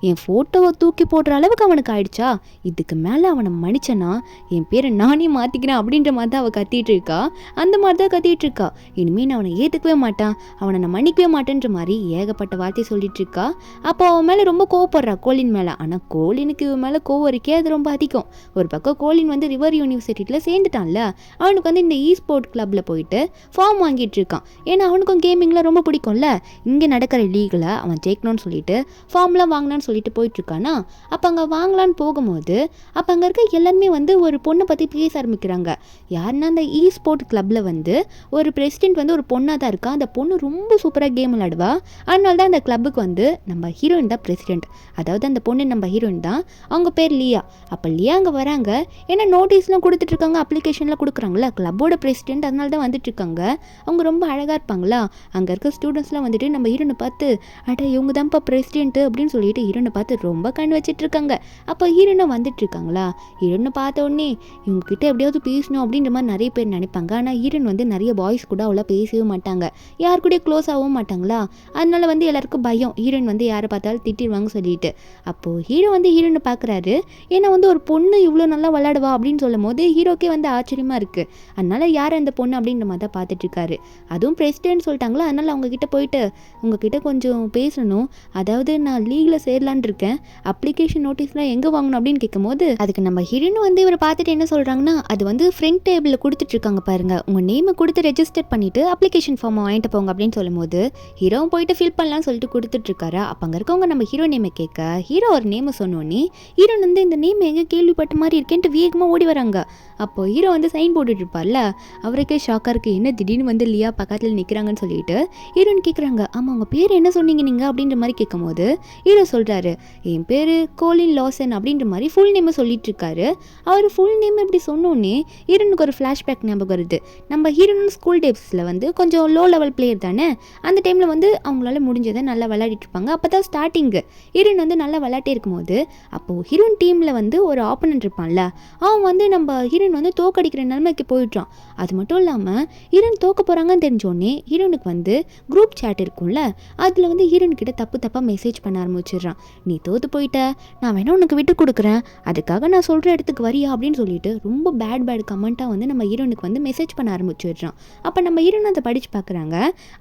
என் ஃபோட்டோவை தூக்கி போடுற அளவுக்கு அவனுக்கு ஆயிடுச்சா, இதுக்கு மேலே அவனை மன்னிச்சனா என் பேரை நானே மாற்றிக்கிறேன் அப்படின்ற மாதிரி தான் அவள் கத்திட்டு இருக்கா. அந்த மாதிரி தான் கத்திட்டு இருக்கா, இனிமேல் நான் அவனை ஏற்றுக்கவே மாட்டான், அவனை நான் மன்னிக்கவே மாட்டேன்ற மாதிரி ஏகப்பட்ட வார்த்தை சொல்லிட்டு இருக்கா. அப்போ அவன் மேலே ரொம்ப கோவப்படுறா கோலின் மேலே. ஆனால் கோலினுக்கு இவன் மேலே கோவம் இருக்கே அது ரொம்ப அதிகம். ஒரு பக்கம் கோலின் வந்து ரிவர் யூனிவர்சிட்டியில் சேர்ந்துட்டான்ல, அவனுக்கு வந்து இந்த ஸ்போர்ட் கிளப்பில் போயிட்டு ஃபார்ம் வாங்கிட்டு இருக்கான், ஏன்னா அவனுக்கும் கேமிங்கில் ரொம்ப பிடிக்கும்ல, இங்கே நடக்கிற லீகில் அவன் ஜெயிக்கணும்னு சொல்லிட்டு ஃபார்ம்லாம் வாங்கினான்னு சொல்லிட்டு போயிட்டுருக்கானா. அப்போ அங்கே வாங்கலான்னு போகும்போது அப்போ அங்கே இருக்க எல்லாருமே வந்து ஒரு பொண்ணை பற்றி பேச ஆரம்பிக்கிறாங்க. யாருன்னா அந்த ஸ்போர்ட் கிளப்பில் வந்து ஒரு பிரசிடென்ட் வந்து ஒரு பொண்ணாக தான் இருக்கா, அந்த பொண்ணு ரொம்ப சூப்பராக கேம் விளையாடுவா, அதனால தான் அந்த கிளப்புக்கு வந்து நம்ம ஹீரோயின் தான் பிரசிடென்ட், அதாவது அந்த பொண்ணு நம்ம ஹீரோயின் தான், அவங்க பேர் லியா. அப்போ லியா அங்கே வராங்க, ஏன்னா நோட்டீஸ்லாம் கொடுத்துட்ருக்காங்க, அப்ளிகேஷன்லாம் கொடுக்குறாங்களா, கிளப்போட பிரசிடென்ட் அதனால தான் வந்துட்டுருக்காங்க, அவங்க ரொம்ப அழகாக இருப்பாங்களா. அங்கே இருக்க ஸ்டூடெண்ட்ஸ்லாம் வந்துட்டு நம்ம ஹீரோனை பார்த்து அட இவங்க தான்ப்பா பிரசிடென்ட்டு அப்படின்னு சொல்லிட்டு ஹீரோனை பார்த்து ரொம்ப கண் வச்சுட்டு இருக்காங்க. அப்போ ஹீரோனை வந்துட்டு இருக்காங்களா, ஹீரோனை பார்த்த உடனே இவங்ககிட்ட எப்படியாவது பேசணும் அப்படின்ற மாதிரி நிறைய பேர் நினைப்பாங்க. ஆனால் ஹீரோன் வந்து நிறைய பாய்ஸ் கூட அவ்வளோ பேசவே மாட்டாங்க, யார் கூட க்ளோஸ் ஆகவும் மாட்டாங்களா, அதனால வந்து எல்லாருக்கும் பயம் ஹீரோயின் வந்து யாரை பார்த்தாலும் திட்டிடுவாங்க சொல்லிட்டு. அப்போது ஹீரோ வந்து ஹீரோனை பார்க்குறாரு, ஏன்னா வந்து ஒரு பொண்ணு இவ்வளோ நல்லா விளையாடுவா அப்படின்னு சொல்லும் போது ஹீரோக்கே வந்து ஆச்சரியமாக இருக்குது. அதனால யார் அந்த பொண்ணு அப்படின்ற மாதிரி தான் பார்த்துட்டு இருக்காரு. அதுவும் பிரசிடென்ட் சொல்லிட்டாங்களா, அதனால் அவங்கக்கிட்ட போயிட்டு உங்ககிட்ட கொஞ்சம் பேசணும், அதாவது நான் லீகில் சேரலான் இருக்கேன், அப்ளிகேஷன் நோட்டீஸ்லாம் எங்கே வாங்கணும் அப்படின்னு கேட்கும்போது அதுக்கு நம்ம ஹீரோயின் வந்து இவரை பார்த்துட்டு என்ன சொல்கிறாங்கன்னா, அது வந்து ஃப்ரண்ட் டேபிளில் கொடுத்துட்ருக்காங்க பாருங்கள், உங்கள் நேமை கொடுத்து ரெஜிஸ்டர் பண்ணிவிட்டு அப்ளிகேஷன் ஃபார்மை வாங்கிட்டு போங்க அப்படின்னு சொல்லும்போது ஹீரோவும் போயிட்டு ஃபில் பண்ணலாம்னு சொல்லிட்டு கொடுத்துட்ருக்காரு. அப்போ அங்கே இருக்கவங்க நம்ம ஹீரோ நேமை கேட்க ஹீரோ ஒரு நேமை சொன்னோன்னே ஹீரோன் வந்து இந்த நேம் எங்கே கேள்விப்பட்ட மாதிரி இருக்கேன்ட்டு வேகமாக ஓடி வராங்க. அப்போ ஹீரோ வந்து சைன் போட்டுட்டு இருப்பார்ல, அவருக்கே ஷாக்காக இருக்குது, என்ன திடீர்னு வந்து லியா பக்கத்தில் நிற்கிறாங்கன்னு சொல்லிட்டு ஹீரோயின் கேட்குறாங்க, ஆமாம் உங்கள் பேர் என்ன சொன்னீங்க நீங்கள் அப்படின்ற மாதிரி கேட்கும்போது ஹீரோ சொல்கிறாரு, என் பேர் கோலின் லாசன் அப்படின்ற மாதிரி ஃபுல் நேமை சொல்லிட்டு இருக்காரு. அவர் ஃபுல் நேம் இப்படி சொன்னோன்னே ஹீரோனுக்கு ஒரு ஃப்ளாஷ்பேக் ஞாபகம் வருது, நம்ம ஹீரோயின் ஸ்கூல் டேஸில் வந்து கொஞ்சம் லோ லெவல் பிளேயர் தானே. அந்த டைமில் வந்து அவங்களால முடிஞ்சதை நல்லா விளையாடிட்டு இருப்பாங்க. அப்போ தான் ஸ்டார்டிங்கு ஹீரோயின் வந்து நல்லா விளையாட்டே இருக்கும்போது அப்போது ஹீரோயின் டீமில் வந்து ஒரு ஆப்பனண்ட் இருப்பான்ல, அவன் வந்து நம்ம ஹீரோயின் வந்து தோக்கடிக்கிற நிலைமைக்கு போயிட்டான். அது மட்டும் இல்லாமல் ஹீரோயின் தோக்க போகிறாங்கன்னு தெரிஞ்சோடனே ஹீரோனுக்கு வந்து குரூப் சேட் இருக்கும்ல, அதில் வந்து ஹீரோயின் கிட்ட தப்பாக மெசேஜ் பண்ண ஆரம்பிச்சிடுறான். நீ தோற்று போயிட்ட, நான் வேணா உனக்கு விட்டு கொடுக்குறேன், அதுக்காக நான் சொல்கிற இடத்துக்கு வரியா அப்படின்னு சொல்லிட்டு ரொம்ப பேட் கமெண்ட்டாக வந்து நம்ம ஹீரோனுக்கு வந்து மெசேஜ் பண்ண ஆரம்பிச்சிடுறான். அப்போ நம்ம ஹீரோயின் அதை படித்து பார்க்குறாங்க.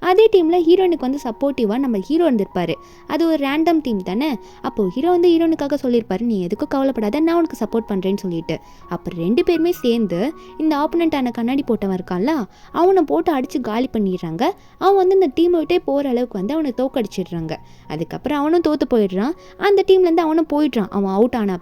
அதே டீமில் ஹீரோனுக்கு வந்து சப்போர்ட்டிவாக நம்ம ஹீரோ இருந்திருப்பார். அது ஒரு ரேண்டம் டீம் தானே. அப்போது ஹீரோ வந்து ஹீரோனுக்காக சொல்லியிருப்பாரு, நீ எதுக்கும் கவலைப்படாத, நான் உனக்கு சப்போர்ட் பண்ணுறேன்னு சொல்லிட்டு. அப்புறம் 2 பேருமே சேர்ந்து இந்த ஆப்பனண்ட்டான கண்ணாடி போட்டவன் இருக்கான்ல, அவனை போட்டு அடித்து காலி பண்ணிடுறாங்க. அவன் வந்து இந்த டீமை விட்டே போகிற அளவுக்கு வந்து அவனை தோக்கடிச்சிடுறாங்க. அதுக்கப்புறம் அவனும் தோற்று போயிடுறான். அந்த டீம்லேருந்து அவனும் போயிடுறான், அவன் அவுட் ஆன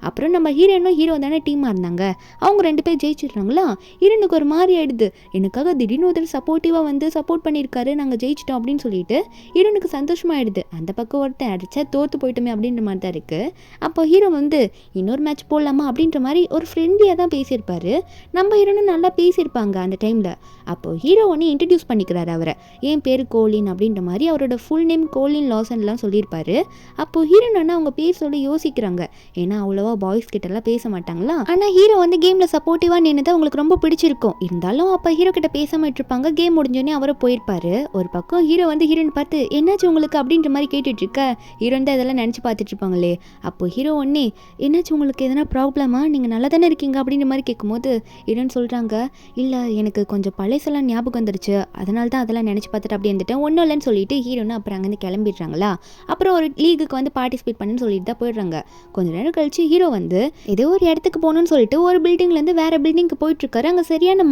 அப்புறம் நம்ம ஹீரோனும் ஹீரோ தானே டீமாக இருந்தாங்க, அவங்க 2 பேர் ஜெயிச்சிடுறாங்களா. ஹீரோனுக்கு ஒரு மாதிரி ஆயிடுது, எனக்காக திடீர்னு ஒருத்தர் சப்போர்ட்டிவாக வந்து சப்போர்ட் பண்ணியிருக்காரு, நாங்கள் ஜெயிச்சிட்டோம் அப்படின்னு சொல்லிட்டு ஹீரோனுக்கு சந்தோஷமாயிடுது. அந்த பக்கம் ஒருத்தன் அடிச்சா தோற்று போயிட்டோமே அப்படின்ற மாதிரி தான் இருக்குது. அப்போ ஹீரோ வந்து இன்னொரு மேட்ச் போடலாமா அப்படின்ற மாதிரி ஒரு ஃப்ரெண்ட்லியாக தான் பேசியிருப்பாரு. நம்ம ஹீரோனும் நல்லா பேசியிருப்பாங்க அந்த டைமில். அப்போது ஹீரோ ஒன்று இன்ட்ரடியூஸ் பண்ணிக்கிறாரு அவரை, என் பேர் கோலின் அப்படின்ற மாதிரி அவரோட ஃபுல் நேம் கோலின் லாசன்லாம் சொல்லியிருப்பாரு. அப்போது ஹீரோன் ஆனால் அவங்க பேர் சொல்லி யோசிக்கிறாங்க, ஏன்னா அவ்வளோவா பாய்ஸ் கிட்டலாம் பேச மாட்டாங்களா. ஆனால் ஹீரோ வந்து கேமில் சப்போர்ட்டிவாக நின்று அவங்களுக்கு ரொம்ப பிடிச்சிருக்கும். இருந்தாலும் அப்போ ஹீரோ கிட்ட பேசாமல் இருப்பாங்க. கேம் முடிஞ்சோடனே அவரை போயிருப்பாரு. ஒரு பக்கம் ஹீரோ வந்து ஹீரோயின் பார்த்து என்னாச்சு உங்களுக்கு அப்படின்ற மாதிரி கேட்டுட்டு இருக்க, ஹீரோயின் தான் இதெல்லாம் நினச்சி பார்த்துட்டு இருப்பாங்களே. அப்போ ஹீரோ ஒன்னே என்னாச்சு உங்களுக்கு எதனா ப்ராப்ளமா, நீங்கள் நல்லா தானே இருக்கீங்க அப்படின்ற மாதிரி கேட்கும்போது ஹீரோயின் சொல்கிறாங்க, இல்லை எனக்கு கொஞ்சம் பழைசெல்லாம் ஞாபகம் வந்துருச்சு, அதனால தான் அதெல்லாம் நினச்சி பார்த்துட்டு அப்படி இருந்துட்டேன், ஒன்றும் இல்லைன்னு சொல்லிட்டு ஹீரோன்னு அப்புறம் அங்கேருந்து கிளம்பிடுறாங்களா. அப்புறம் ஒரு லீகுக்கு வந்து பார்ட்டிசிபேட் பண்ணுன்னு சொல்லிட்டு தான் போயிடுறாங்க. கொஞ்ச நேரம் கழிச்சு ஹீரோ வந்து ஏதோ ஒரு இடத்துக்கு போகணும்னு சொல்லிட்டு ஒரு பில்டிங்லேருந்து வேற பில்டிங்க்கு போயிட்டுருக்காரு. அங்கே சரியான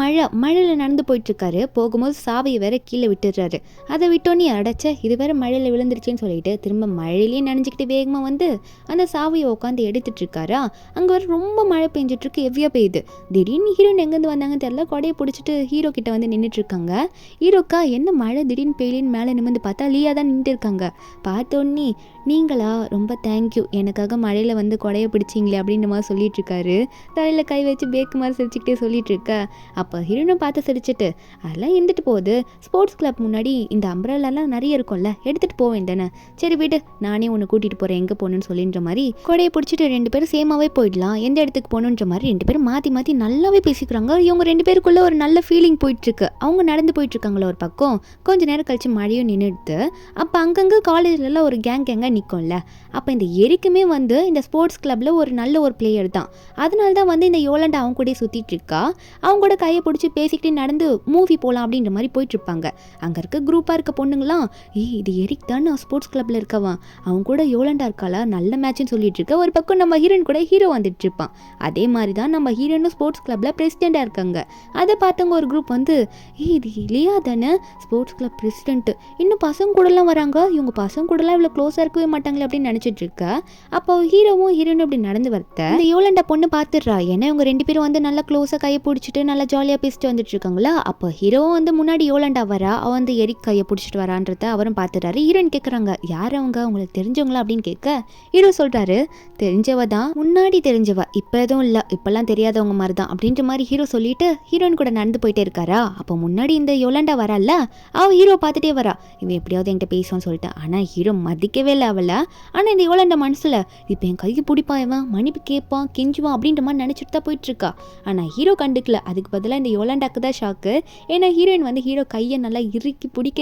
மழையில் நடந்து போயிட்டுருக்காரு. போகும்போது சாவியை வேற கீழே விட்டுடுறாரு. அதை விட்டோன்னே அடைச்ச இது வேற மழையில் விழுந்துருச்சுன்னு சொல்லிட்டு திரும்ப மழையிலேயே நனைஞ்சிக்கிட்டு வேகமாக வந்து அந்த சாவியை உட்காந்து எடுத்துட்டு இருக்காரா. அங்கே வேற ரொம்ப மழை பெஞ்சிட்டு இருக்கு, எவ்வியா பெய்யுது. திடீர்னு ஹீரோயின் எங்கேருந்து வந்தாங்கன்னு தெரியல, கொடையை பிடிச்சிட்டு ஹீரோ கிட்ட வந்து நின்றுட்டு இருக்காங்க. ஹீரோக்கா என்ன மழை திடீர்னு பெய்யலின்னு மேலே நிமிர்ந்து பார்த்தா லீயா தான் நின்றுட்டு இருக்காங்க. பார்த்தோன்னே நீங்களா, ரொம்ப தேங்க்யூ, எனக்காக மழையில் வந்து கொடையை பிடிச்சிங்களே அப்படின்ற மாதிரி சொல்லிட்டு இருக்காரு. தலையில் கை வச்சு பேக்கு மாதிரி சிரிச்சுக்கிட்டே சொல்லிட்டு இருக்க. அப்போ ஹீரோனும் பார்த்து சிரிச்சுட்டு அதெல்லாம் இருந்துட்டு போகுது, ஸ்போர்ட்ஸ் கிளப் முன்னாடி இந்த அம்ப்ரெல்லாம் நிறைய இருக்கும்ல, எடுத்துகிட்டு போக வேண்டானே, சரி விடு நானே உன்னை கூட்டிகிட்டு போகிறேன் எங்கே போகணுன்னு சொல்லின்ற மாதிரி கொடையை பிடிச்சிட்டு 2 பேரும் சேமாவே போயிடலாம், எந்த இடத்துக்கு போகணுன்ற மாதிரி 2 பேரும் மாற்றி நல்லாவே பேசிக்கிறாங்க. இவங்க 2 பேருக்குள்ளே ஒரு நல்ல ஃபீலிங் போயிட்டுருக்கு. அவங்க நடந்து போயிட்டுருக்காங்களா ஒரு பக்கம். கொஞ்சம் நேரம் கழிச்சு மழையும் நின்றுடுது. அப்போ அங்கங்கே காலேஜ்லலாம் ஒரு கேங்காக நிற்கும்ல, அப்போ இந்த எரிக்குமே வந்து இந்த ஸ்போர்ட்ஸ் கிளப்பில் ஒரு நல்ல ஒரு பிளேயர் தான். அதனால தான் வந்து இந்த யோலண்டா அவங்க கூட சுற்றிட்டு இருக்கா. அவங்க கூட கையை பிடிச்சி பேசிக்கிட்டே நடந்து மூவி போகலாம் அப்படின்ற மாதிரி போயிட்டுருப்பாங்க. அங்கே இருக்க குரூப்பாக இருக்க பொண்ணுங்களாம், இது எரிக் தான் ஸ்போர்ட்ஸ் கிளப்பில் இருக்கவன், அவங்க கூட யோலண்டா இருக்காளா, நல்ல மேட்ச்னு சொல்லிட்டு இருக்க. ஒரு பக்கம் நம்ம ஹீரோயின் கூட ஹீரோ வந்துட்டு இருப்பான். அதே மாதிரி தான் நம்ம ஹீரோயினும் ஸ்போர்ட்ஸ் கிளப்பில் பிரசிடெண்ட்டாக இருக்காங்க. அதை பார்த்தவங்க ஒரு குரூப் வந்து, இது இல்லையா தானே ஸ்போர்ட்ஸ் கிளப் பிரசிடென்ட், இன்னும் பசங்க கூடலாம் வராங்க, இவங்க பசங்க கூடலாம் இவ்வளோ க்ளோஸாக இருக்கவே மாட்டாங்களே அப்படின்னு நினச்சிட்டு இருக்க. அப்போ ஹீரோவும் ஹீரோயினும் இப்படி நடந்து வரத்த இந்த யோலண்டா பொண்ணு பார்த்துடுறா. ஏன்னா இவங்க 2 பேரும் வந்து நல்லா க்ளோஸாக கையை பிடிச்சிட்டு நல்லா ஜாலியாக பேசிட்டு வந்துட்டு இருக்காங்களா. அப்போ ஹீரோவும் வந்து முன்னாடி யோலண்டா வரா, அவன் வந்து எரிக் கையை பிடிச்சிட்டு வரான்றத அவரும் பார்த்துடுறாரு. ஹீரோயின் கேட்குறாங்க, யார் அவங்க, உங்களுக்கு தெரிஞ்சவங்களா அப்படின்னு கேட்க ஹீரோ சொல்கிறாரு, தெரிஞ்சவ தான், முன்னாடி தெரிஞ்சவ, இப்போ எதுவும் இல்லை, இப்போல்லாம் தெரியாதவங்க மாதிரி தான் அப்படின்ற மாதிரி ஹீரோ சொல்லிட்டு ஹீரோயின் கூட நடந்து போயிட்டே இருக்காரா. அப்போ முன்னாடி இந்த யோலண்டா வரல, அவள் ஹீரோ பார்த்துட்டே வரா, இவன் எப்படியாவது என்கிட்ட பேசுவான்னு சொல்லிட்டு. ஆனால் ஹீரோ மதிக்கவே இல்லை அவளை. ஆனால் இந்த யோலண்டா மனசில் இப்போ என் கைக்கு பிடிப்பான், இவன் மன்னிப்பு கேட்பான், கெஞ்சுவான் அப்படின்ற மாதிரி நினச்சிட்டு தான் போயிட்டுருக்கா. ஆனால் ஹீரோ கண்டுக்கல. அதுக்கு பதிலாக இந்த யோலண்டாக்கு தான் ஷாக்கு. ஏன்னா ஹீரோயின் வந்து ஹீரோ கையை நல்லா இறுக்கி பிடிக்க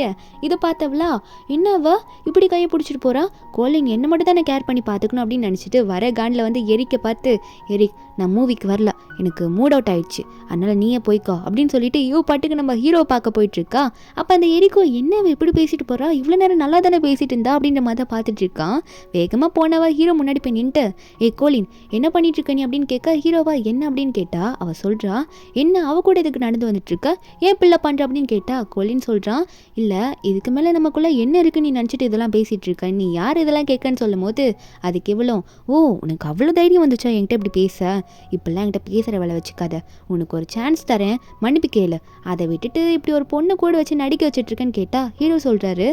இதை பார்த்தவளா, என்னவா இப்படி கையை பிடிச்சிட்டு போகிறா, கோலின் என்ன மட்டும் தானே கேர் பண்ணி பார்த்துக்கணும் அப்படின்னு நினச்சிட்டு வர காண்டில் வந்து எரிக்க பார்த்து, எரிக் நான் மூவிக்கு வரல, எனக்கு மூட் அவுட் ஆயிடுச்சு, அதனால் நீயே போய்க்கோ அப்படின்னு சொல்லிட்டு இவ பாட்டுக்கு நம்ம ஹீரோ பார்க்க போயிட்டுருக்கா. அப்போ அந்த எரிக்கோ என்ன இப்படி பேசிட்டு போகிறா, இவ்வளோ நேரம் நல்லா தானே பேசிட்டு இருந்தா அப்படின்ற மாதிரி தான் பார்த்துட்டு இருக்கான். வேகமாக போனவ ஹீரோ முன்னாடி போய் நின்ட்டு, கோலின் என்ன பண்ணிட்டு இருக்க நீ அப்படின்னு கேட்க, ஹீரோவா என்ன அப்படின்னு கேட்டா அவள் சொல்கிறா, என்ன அவ கூட இதுக்கு நடந்து வந்துட்டு இருக்க, ஏன் பிள்ளை பண்ணுற அப்படின்னு கேட்டா கோலின் சொல்கிறான், இல்லை இதுக்கு மேலே நமக்குள்ளே என்ன இருக்குன்னு நீ நினச்சிட்டு இதெல்லாம் பேசிகிட்டு இருக்க, நீ யார் இதெல்லாம் கேட்கன்னு சொல்லும் போது அதுக்கு எவ்வளோ, உனக்கு அவ்வளோ தைரியம் வந்துச்சா என்கிட்ட இப்படி பேச, இப்பெல்லாம் என்கிட்ட பேசுகிற வேலை வச்சுக்காத, உனக்கு ஒரு சான்ஸ் தரேன், மன்னிப்பு கேளு, அதை விட்டுட்டு இப்படி ஒரு பொண்ணு கூட வச்சு நடிக்க வச்சுட்ருக்கேன்னு கேட்டால் ஹீரோ சொல்கிறாரு,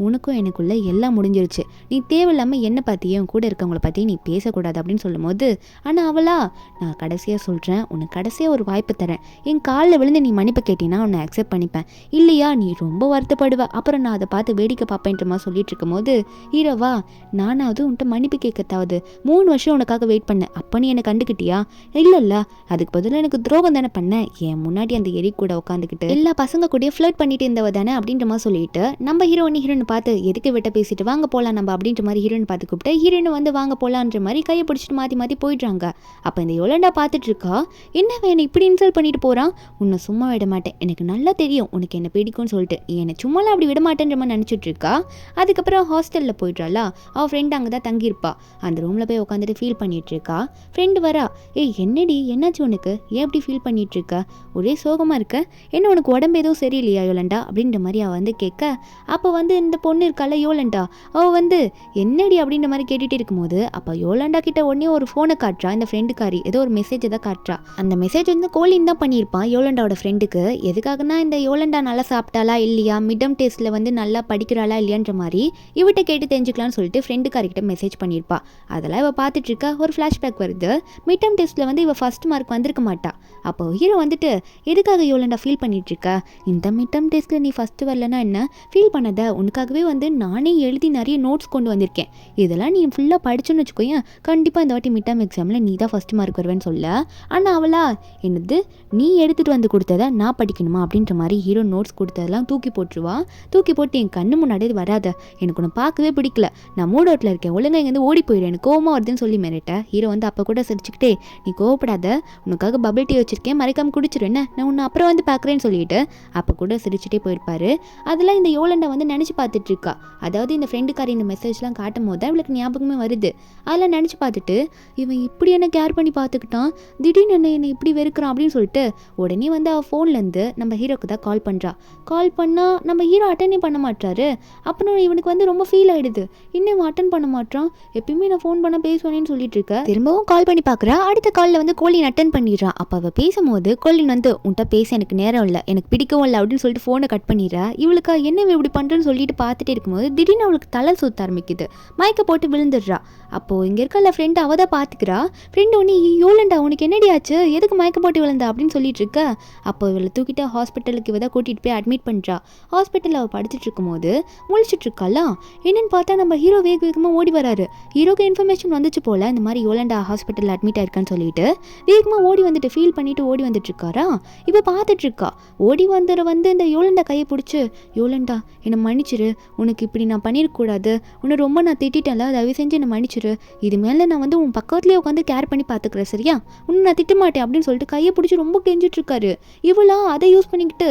உனக்கும் எனக்குள்ளே எல்லாம் முடிஞ்சிருச்சு, நீ தேவையில்லாமல் என்ன பார்த்தியே உன் கூட இருக்கவங்கள பற்றி நீ பேசக்கூடாது அப்படின்னு சொல்லும் போது, ஆனால் அவளா, நான் கடைசியாக சொல்கிறேன், உனக்கு கடைசியாக ஒரு வாய்ப்பு தரேன், என் காலில் விழுந்து நீ மன்னிப்பு கேட்டினா உன்னை அக்செப்ட் பண்ணிப்பேன் பண்ணிப்பேன், இல்லையா நீ ரொம்ப வருத்தப்படுவ, அப்புறம் நான் அதை பார்த்து வேடிக்கை பார்ப்பேன்ற மாதிரி சொல்லிட்டு இருக்கும்போது ஹீரோவா, நானாவது உன்கிட்ட மன்னிப்பு கேட்கத்தாவது 3 வருஷம் உனக்காக வெயிட் பண்ணேன், அப்போ நீ என்னை கண்டுக்கிட்டியா? இல்லைல்ல, அதுக்கு பதிலாக எனக்கு துரோகம் தானே பண்ணேன், என் முன்னாடி அந்த எரி கூட உட்காந்துக்கிட்டு எல்லா பசங்க கூட ஃப்ளர்ட் பண்ணிட்டு இருந்தவ தானே அப்படின்ற மாதிரி சொல்லிட்டு நம்ம ஹீரோயின் பார்த்து எதுக்கு விட்ட பேசிட்டு வாங்க போகலாம் நம்ம அப்படின்ற மாதிரி ஹீரோயின் பார்த்து கூப்பிட்டு ஹீரோயின் வந்து வாங்க போகலான்ற மாதிரி கையை பிடிச்சிட்டு மாற்றி மாற்றி போயிடுறாங்க. அப்போ இந்த யோலண்டா பார்த்துட்டு இருக்கா, என்ன வேணும் இப்படி இன்சல்ட் பண்ணிட்டு போகிறான், உன்னை சும்மா விட மாட்டேன், எனக்கு நல்லா தெரியும் உனக்கு என்ன பிடிக்கும்னு சொல்லிட்டு, நீ என்னை சும்மாலாம் அப்படி விட மாட்டேன்ற மாதிரி நினச்சிட்டு இருக்கா. அதுக்கப்புறம் ஹாஸ்டலில் போயிடுறாளா, அவள் ஃப்ரெண்டு அங்கே தான் தங்கியிருப்பா, அந்த ரூமில் போய் உட்காந்துட்டு ஃபீல் பண்ணிட்டு இருக்கா. ஃப்ரெண்டு வரா, ஏய் என்னடி என்னாச்சு உனக்கு, ஏன் அப்படி ஃபீல் பண்ணிட்டு இருக்க, ஒரே சோகமாக இருக்க, என்ன உனக்கு உடம்பு எதுவும் சரியில்லையா யோலண்டா அப்படின்ற மாதிரி அவள் வந்து கேட்க, அப்போ வந்து இந்த பொண்ணு இருக்கால யோலண்டா, அவள் வந்து என்னடி அப்படின்ற மாதிரி கேட்டுகிட்டே இருக்கும்போது அப்போ யோலண்டா கிட்ட உடனே ஒரு ஃபோனை காட்டுறா இந்த ஃப்ரெண்டுக்காரி, ஏதோ ஒரு மெசேஜ் தான் காட்டுறா. அந்த மெசேஜ் வந்து கோலின் தான் பண்ணியிருப்பான் யோலண்டாவோட ஃப்ரெண்டுக்கு. எதுக்காகனா இந்த யோலண்டா நல்லா சாப்பிட்டாலா இல்லையா, மிட்டம் டெஸ்ட்டில் வந்து நல்லா படிக்கிறாளா இல்லையான்ற மாதிரி இவட்ட கேட்டு தெரிஞ்சுக்கலாம்னு சொல்லிட்டு ஃப்ரெண்டுக்காரிக்கிட்ட மெசேஜ் பண்ணியிருப்பா. அதெல்லாம் இவள் பார்த்துட்டு இருக்கா. ஒரு ஃப்ளாஷ்பேக் வருது, மிட்டம் டெஸ்ட்டில் வந்து இவள் ஃபர்ஸ்ட் மார்க் வந்திருக்க மாட்டா. அப்போ ஹீரோ வந்துட்டு எதுக்காக யோலண்டா ஃபீல் பண்ணிட்டு இருக்கா, இந்த மிட்டம் டெஸ்ட்டில் நீ ஃபர்ஸ்ட் வரலன்னா என்ன ஃபீல் பண்ணாத, உனக்காகவே வந்து நானே எழுதி நிறைய நோட்ஸ் கொண்டு வந்திருக்கேன், இதெல்லாம் நீ ஃபுல்லாக படிச்சுன்னு வச்சுக்கோயேன், கண்டிப்பாக இந்த வாட்டி மிட்டம் எக்ஸாமில் நீ தான் ஃபஸ்ட் மார்க் வருவேன்னு சொல்ல. ஆனால் அவளா என்னது நீ எடுத்துகிட்டு வந்து கொடுத்ததை நான் படிக்கணுமா அப்படின்ற மாதிரி ஹீரோ நோட்ஸ் கொடுத்ததெல்லாம் தூக்கி போட்டுருவா. தூக்கி போட்டு என் கண்ணு முன்னாடியே வராத, எனக்கு உன்னை பார்க்கவே பிடிக்கல, நான் மூட் அவுட்டில் இருக்கேன், ஒழுங்காக இங்கேருந்து ஓடி போயிடு, எனக்கு கோவமாக வருதுன்னு சொல்லி மிரட்ட. ஹீரோ வந்து அப்போ கூட சிரிச்சுக்கிட்டே, நீ கோவப்படாத, உனக்காக பபிள் டீ வச்சிருக்கேன், மறைக்காமல் குடிச்சிரு என்ன, நான் உன்னை அப்புறம் வந்து பார்க்குறேன்னு சொல்லிட்டு அப்போ கூட சிரிச்சுட்டே போயிருப்பாரு. அதெல்லாம் இந்த யோலண்டா வந்து நினச்சி பார்த்துட்டு இருக்கா. அதாவது இந்த ஃப்ரெண்டுக்காரி இந்த மெசேஜ்லாம் காட்டும் போது தான் இவளுக்கு ஞாபகமே வருது. அதெல்லாம் நினச்சி பார்த்துட்டு இவன் இப்படி என்ன கேர் பண்ணி பார்த்துக்கிட்டான், திடீர்னு என்னை இப்படி வெறுக்கிறான் அப்படின்னு சொல்லிட்டு உடனே வந்து அவள் ஃபோன்லேருந்து நம்ம ஹீரோக்கு தான் கால் பண்ணுறா. கால் பண்ணால் நம்ம ஹீரோ அட்டனே பண்ண மாட்டாரு. அப்புறம் இவனுக்கு வந்து ரொம்ப ஃபீல் ஆகிடுது, இன்னும் அட்டன் பண்ண மாட்டான், எப்பயுமே நான் ஃபோன் பண்ண பேசுவேன்னு சொல்லிட்டு இருக்க. திரும்பவும் கால் பண்ணி பார்க்குறா. அடுத்த காலில் வந்து கோலின் அட்டன் பண்ணிடுறான். அப்போ அவள் பேசும்போது கோலின் வந்து உன்கிட்ட பேச எனக்கு நேரம் இல்லை, எனக்கு பிடிக்கவும் இல்லை அப்படின்னு சொல்லிட்டு ஃபோனை கட் பண்ணிடுறா. இவளுக்கு என்ன இப்படி பண்ணுறேன்னு சொல்லிட்டு பார்த்துட்டே இருக்கும்போது திடீர்னு அவளுக்கு தலை சுத்த ஆரம்பிக்குது, மயக்க போட்டு விழுந்துடுறா. அப்போது இங்கே இருக்கல ஃப்ரெண்டு அவள் தான் பார்த்துக்கிறா. ஃப்ரெண்டு ஒன்று யோலண்டா உனக்கு என்னடி ஆச்சு, எதுக்கு மயக்க போட்டு விழுந்தா அப்படின்னு சொல்லிட்டு இருக்க. அப்போ இவளை தூக்கிட்டு ஹாஸ்பிட்டலுக்கு இவ தான் கூட்டிகிட்டு போய் அட்மிட் பண்ணுறா. ஹாஸ்பிட்டலில் அவள் படிச்சுட்டு இருக்கும்போது முழிச்சிட்டு இருக்காளா, என்னன்னு பார்த்தா நம்ம ஹீரோ வேக வேகமாக ஓடி வராரு. ஹீரோக்கு இன்ஃபர்மேஷன் வந்துச்சு போல், இந்த மாதிரி யோலண்டா ஹாஸ்பிட்டலில் அட்மிட் ஆயிருக்கான்னு சொல்லிட்டு வேகமாக ஓடி வந்துட்டு ஃபீல் பண்ணிட்டு ஓடி வந்துட்டு இருக்காரா. இப்போ பார்த்துட்டு இருக்கா. ஓடி வந்து இந்த யோலண்டா கையை பிடிச்சி, யோலண்டா என்னை மன்னிச்சிரு, உனக்கு இப்படி நான் பண்ணிடக்கூடாது, உன்னை ரொம்ப நான் திட்டேன்ல, தயவு செஞ்சு என்னை மன்னிச்சிரு, இது மேலே நான் வந்து உன் பக்கத்துலேயே உட்காந்து கேர் பண்ணி பார்த்துக்கிறேன் சரியா, உன்னை நான் திட்டமாட்டேன் அப்படின்னு சொல்லிட்டு கையை பிடிச்சி ரொம்ப கெஞ்சிட்டு இருக்காரு. இவளா அதை யூஸ் பண்ணிக்கிட்டு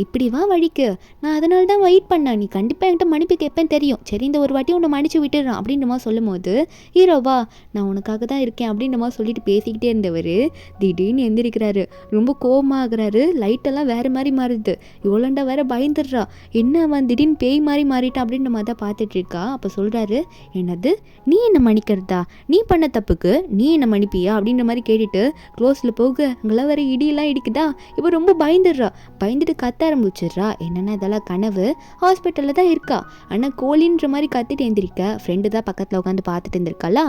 இப்படி வா வழிக்கு, நான் அதனால தான் வெயிட் பண்ணேன், நீ கண்டிப்பாக என்கிட்ட மன்னிப்பு கேட்பேன்னு தெரியும், சரி இந்த ஒரு வாட்டி உன்னை மன்னிச்சு விட்டுறான் அப்படின்ற மாதிரி சொல்லும் போது ஹீரோவா நான் உனக்காக தான் இருக்கேன் அப்படின்ற மாதிரி சொல்லிட்டு பேசிக்கிட்டே இருந்தவர் திடீர்னு எந்திரிக்கிறாரு. ரொம்ப கோபமாகறாரு. லைட்டெல்லாம் வேறு மாதிரி மாறுது. யோலண்டா வேற பயந்துடுறா, என்ன அவன் திடீர்னு பேய் மாதிரி மாறிட்டான் அப்படின்ற மாதிரி தான் பார்த்துட்டு இருக்கா. அப்போ சொல்கிறாரு, என்னது நீ என்ன மன்னிக்கிறதா, நீ பண்ண தப்புக்கு நீ என்ன மன்னிப்பியா அப்படின்ற மாதிரி கேட்டுட்டு க்ளோஸில் போக அங்கெல்லாம் வேற இடியெல்லாம் இடிக்குதா. இப்போ ரொம்ப பயந்துடுறா. பயந்துட்டு கத்த ஆரம்பிச்சிடுறா. என்னென்னா இதெல்லாம் கனவு, ஹாஸ்பிட்டலில் தான் இருக்கா. ஆனால் கோழின்ற மாதிரி கத்திட்டு எழுந்திரிக்க ஃப்ரெண்டு தான் பக்கத்தில் உட்காந்து பார்த்துட்டு இருந்திருக்காளா.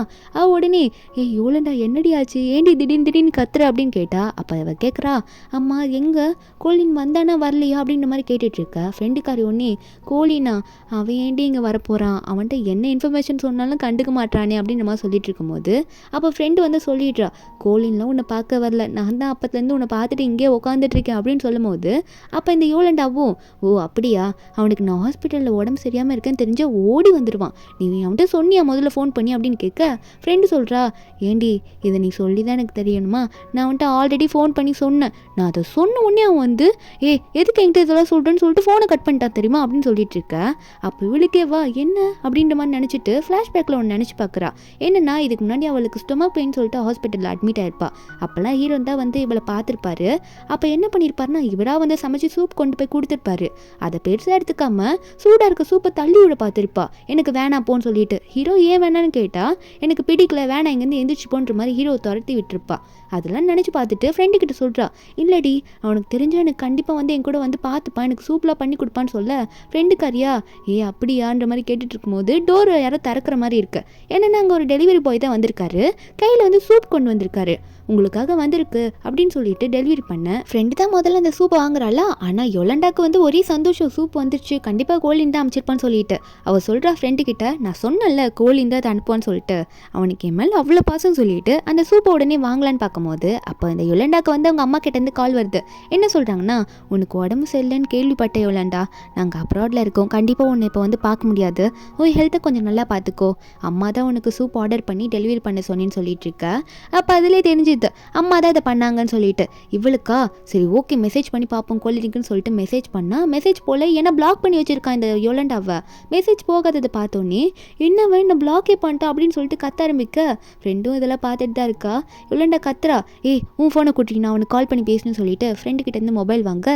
உடனே யோலண்டா என்னடி ஆச்சு, ஏண்டி திடீர்னு கத்துற அப்படின்னு கேட்டா. அப்போ அவ கேட்குறா, அம்மா எங்கே கோலின் வந்தானா வரலையா அப்படின்ற மாதிரி கேட்டுட்ருக்க. ஃப்ரெண்டுக்காரி ஒன்னே, கோலினா அவன் ஏண்டி இங்கே வரப்போகிறான், அவன்கிட்ட என்ன இன்ஃபர்மேஷன் சொன்னாலும் கண்டுக்க மாட்டானே அப்படின்ற மாதிரி சொல்லிட்டு இருக்கும்போது அப்போ ஃப்ரெண்டு வந்து சொல்லிடுறா, கோலின்லாம் உன்னை பார்க்க வரல, நான் தான் அப்பத்துலேருந்து உன்னை பார்த்துட்டு இங்கே உட்காந்துட்ருக்கேன் அப்படின்னு சொல்லும் போது அப்போ இந்த யோலண்டாவும், ஓ அப்படியா, அவனுக்கு நான் ஹாஸ்பிட்டலில் உடம்பு சரியாமல் இருக்கேன்னு தெரிஞ்ச ஓடி வந்துடுவான், நீ அவன்கிட்ட சொன்னியா முதல்ல ஃபோன் பண்ணி அப்படின்னு கேட்க. ஃப்ரெண்டு சொல்கிறா, ஏண்டி இதை நீ சொல்லி தான் எனக்கு தெரியணுமா, நான் அவன்கிட்ட ஆல்ரெடி ஃபோன் பண்ணி சொன்னேன், நான் அதை சொன்ன உடனே அவன் வந்து எதுக்கு என்கிட்ட இதெல்லாம் சொல்கிறேன்னு சொல்லிட்டு ஃபோனை கட் பண்ணிட்டான் தெரியுமா அப்படின்னு சொல்லிட்டு இருக்க. அப்போ இவளுக்கே வா என்ன அப்படின்ற மாதிரி நினச்சிட்டு ஃப்ளாஷ்பேக்கில் ஒன்று நினச்சி பார்க்குறா. என்னன்னா இதுக்கு முன்னாடி அவளுக்கு ஸ்டொமக் பெயின் சொல்லிட்டு ஹாஸ்பிட்டலில் அட்மிட் ஆயிருப்பா. அப்போல்லாம் ஹீரோ தான் வந்து இவளை பார்த்துருப்பாரு. அப்போ என்ன பண்ணியிருப்பாருன்னா இவராக வந்து சமைச்சு சூப் கொண்டு போய் கொடுத்துருப்பாரு. அதை பெருசாக எடுத்துக்காம சூடாக இருக்க சூப்பை தள்ளி விட பார்த்துருப்பா. எனக்கு வேணாம் போன்னு சொல்லிட்டு ஹீரோ ஏன் வேணான்னு கேட்டால் எனக்கு பிடிக்கல வேணாம் இங்கேருந்து எந்திரிச்சு போன்ற மாதிரி ஹீரோ துரத்தி விட்டுருப்பா. அதெல்லாம் நினச்சி பார்த்துட்டு ஃப்ரெண்டுக்கிட்ட சொல்கிறா, இல்லடி அவனுக்கு தெரிஞ்ச எனக்கு கண்டிப்பாக வந்து என் கூட வந்து பார்த்துப்பான், எனக்கு சூப்லாம் பண்ணி கொடுப்பான்னு சொல்ல. ஃப்ரெண்டுக்காரியா அப்படியான்ற மாதிரி கேட்டுட்டு இருக்கும்போது டோர் யாரோ திறக்கிற மாதிரி இருக்கு. என்னென்னா அங்கே ஒரு டெலிவரி பாய் தான் வந்திருக்காரு. கையில் வந்து சூப் கொண்டு வந்திருக்காரு. உங்களுக்காக வந்திருக்கு அப்படின்னு சொல்லிட்டு டெலிவரி பண்ண ஃப்ரெண்டு தான் முதல்ல அந்த சூப்பை வாங்குறா. வாங்குறாளா. ஆனா யோலண்டாக்கு வந்து ஒரே சந்தோஷம், சூப் வந்துருச்சு, கண்டிப்பா கோலின் தான் அமைச்சிருப்பான்னு சொல்லிட்டு அவ சொல்றா ஃப்ரெண்டு கிட்ட, நான் சொன்னல கோலின் தான் அனுப்புவான்னு சொல்லிட்டு. அவனுக்கு என் மேல அவ்வளோ பாசம் சொல்லிட்டு அந்த சூப்பை உடனே வாங்கலான்னு பார்க்கும்போது அப்போ இந்த யோலண்டாக்கு வந்து அவங்க அம்மா கிட்டேருந்து கால் வருது. என்ன சொல்கிறாங்கன்னா, உனக்கு உடம்பு சரியில்லைன்னு கேள்விப்பட்ட யோலண்டா, நாங்கள் அப்ராடில் இருக்கோம், கண்டிப்பாக உன்னை இப்போ வந்து பார்க்க முடியாது, உன் ஹெல்த்தை கொஞ்சம் நல்லா பார்த்துக்கோ, அம்மா தான் உனக்கு சூப் ஆர்டர் பண்ணி டெலிவரி பண்ண சொன்னேன்னு சொல்லிட்டு இருக்க. அப்போ அதிலே தெரிஞ்சுது அம்மா தான் இதை பண்ணாங்கன்னு சொல்லிட்டு. இவளுக்கா சரி ஓகே மெசேஜ் பண்ணி பார்ப்போம் கோலிக்குன்னு சொல்லிட்டு மெசேஜ் பண்ணால் மெசேஜ் போல் ஏன்னா பிளாக் பண்ணி வச்சிருக்கான் இந்த யோலண்டாவை. மெசேஜ் போகாததை பார்த்தோன்னே என்ன வேணும் பிளாக்கே பண்ணிட்டா அப்படின்னு சொல்லிட்டு கத்த ஆரம்பிக்க. ஃப்ரெண்டும் இதெல்லாம் பார்த்துட்டு தான் இருக்கா. யோலண்டா கத்துறா, உன் ஃபோனை கூட்டிட்டு நான் அவனுக்கு கால் பண்ணி பேசணும்னு சொல்லிட்டு ஃப்ரெண்டு கிட்டேருந்து மொபைல் வாங்க.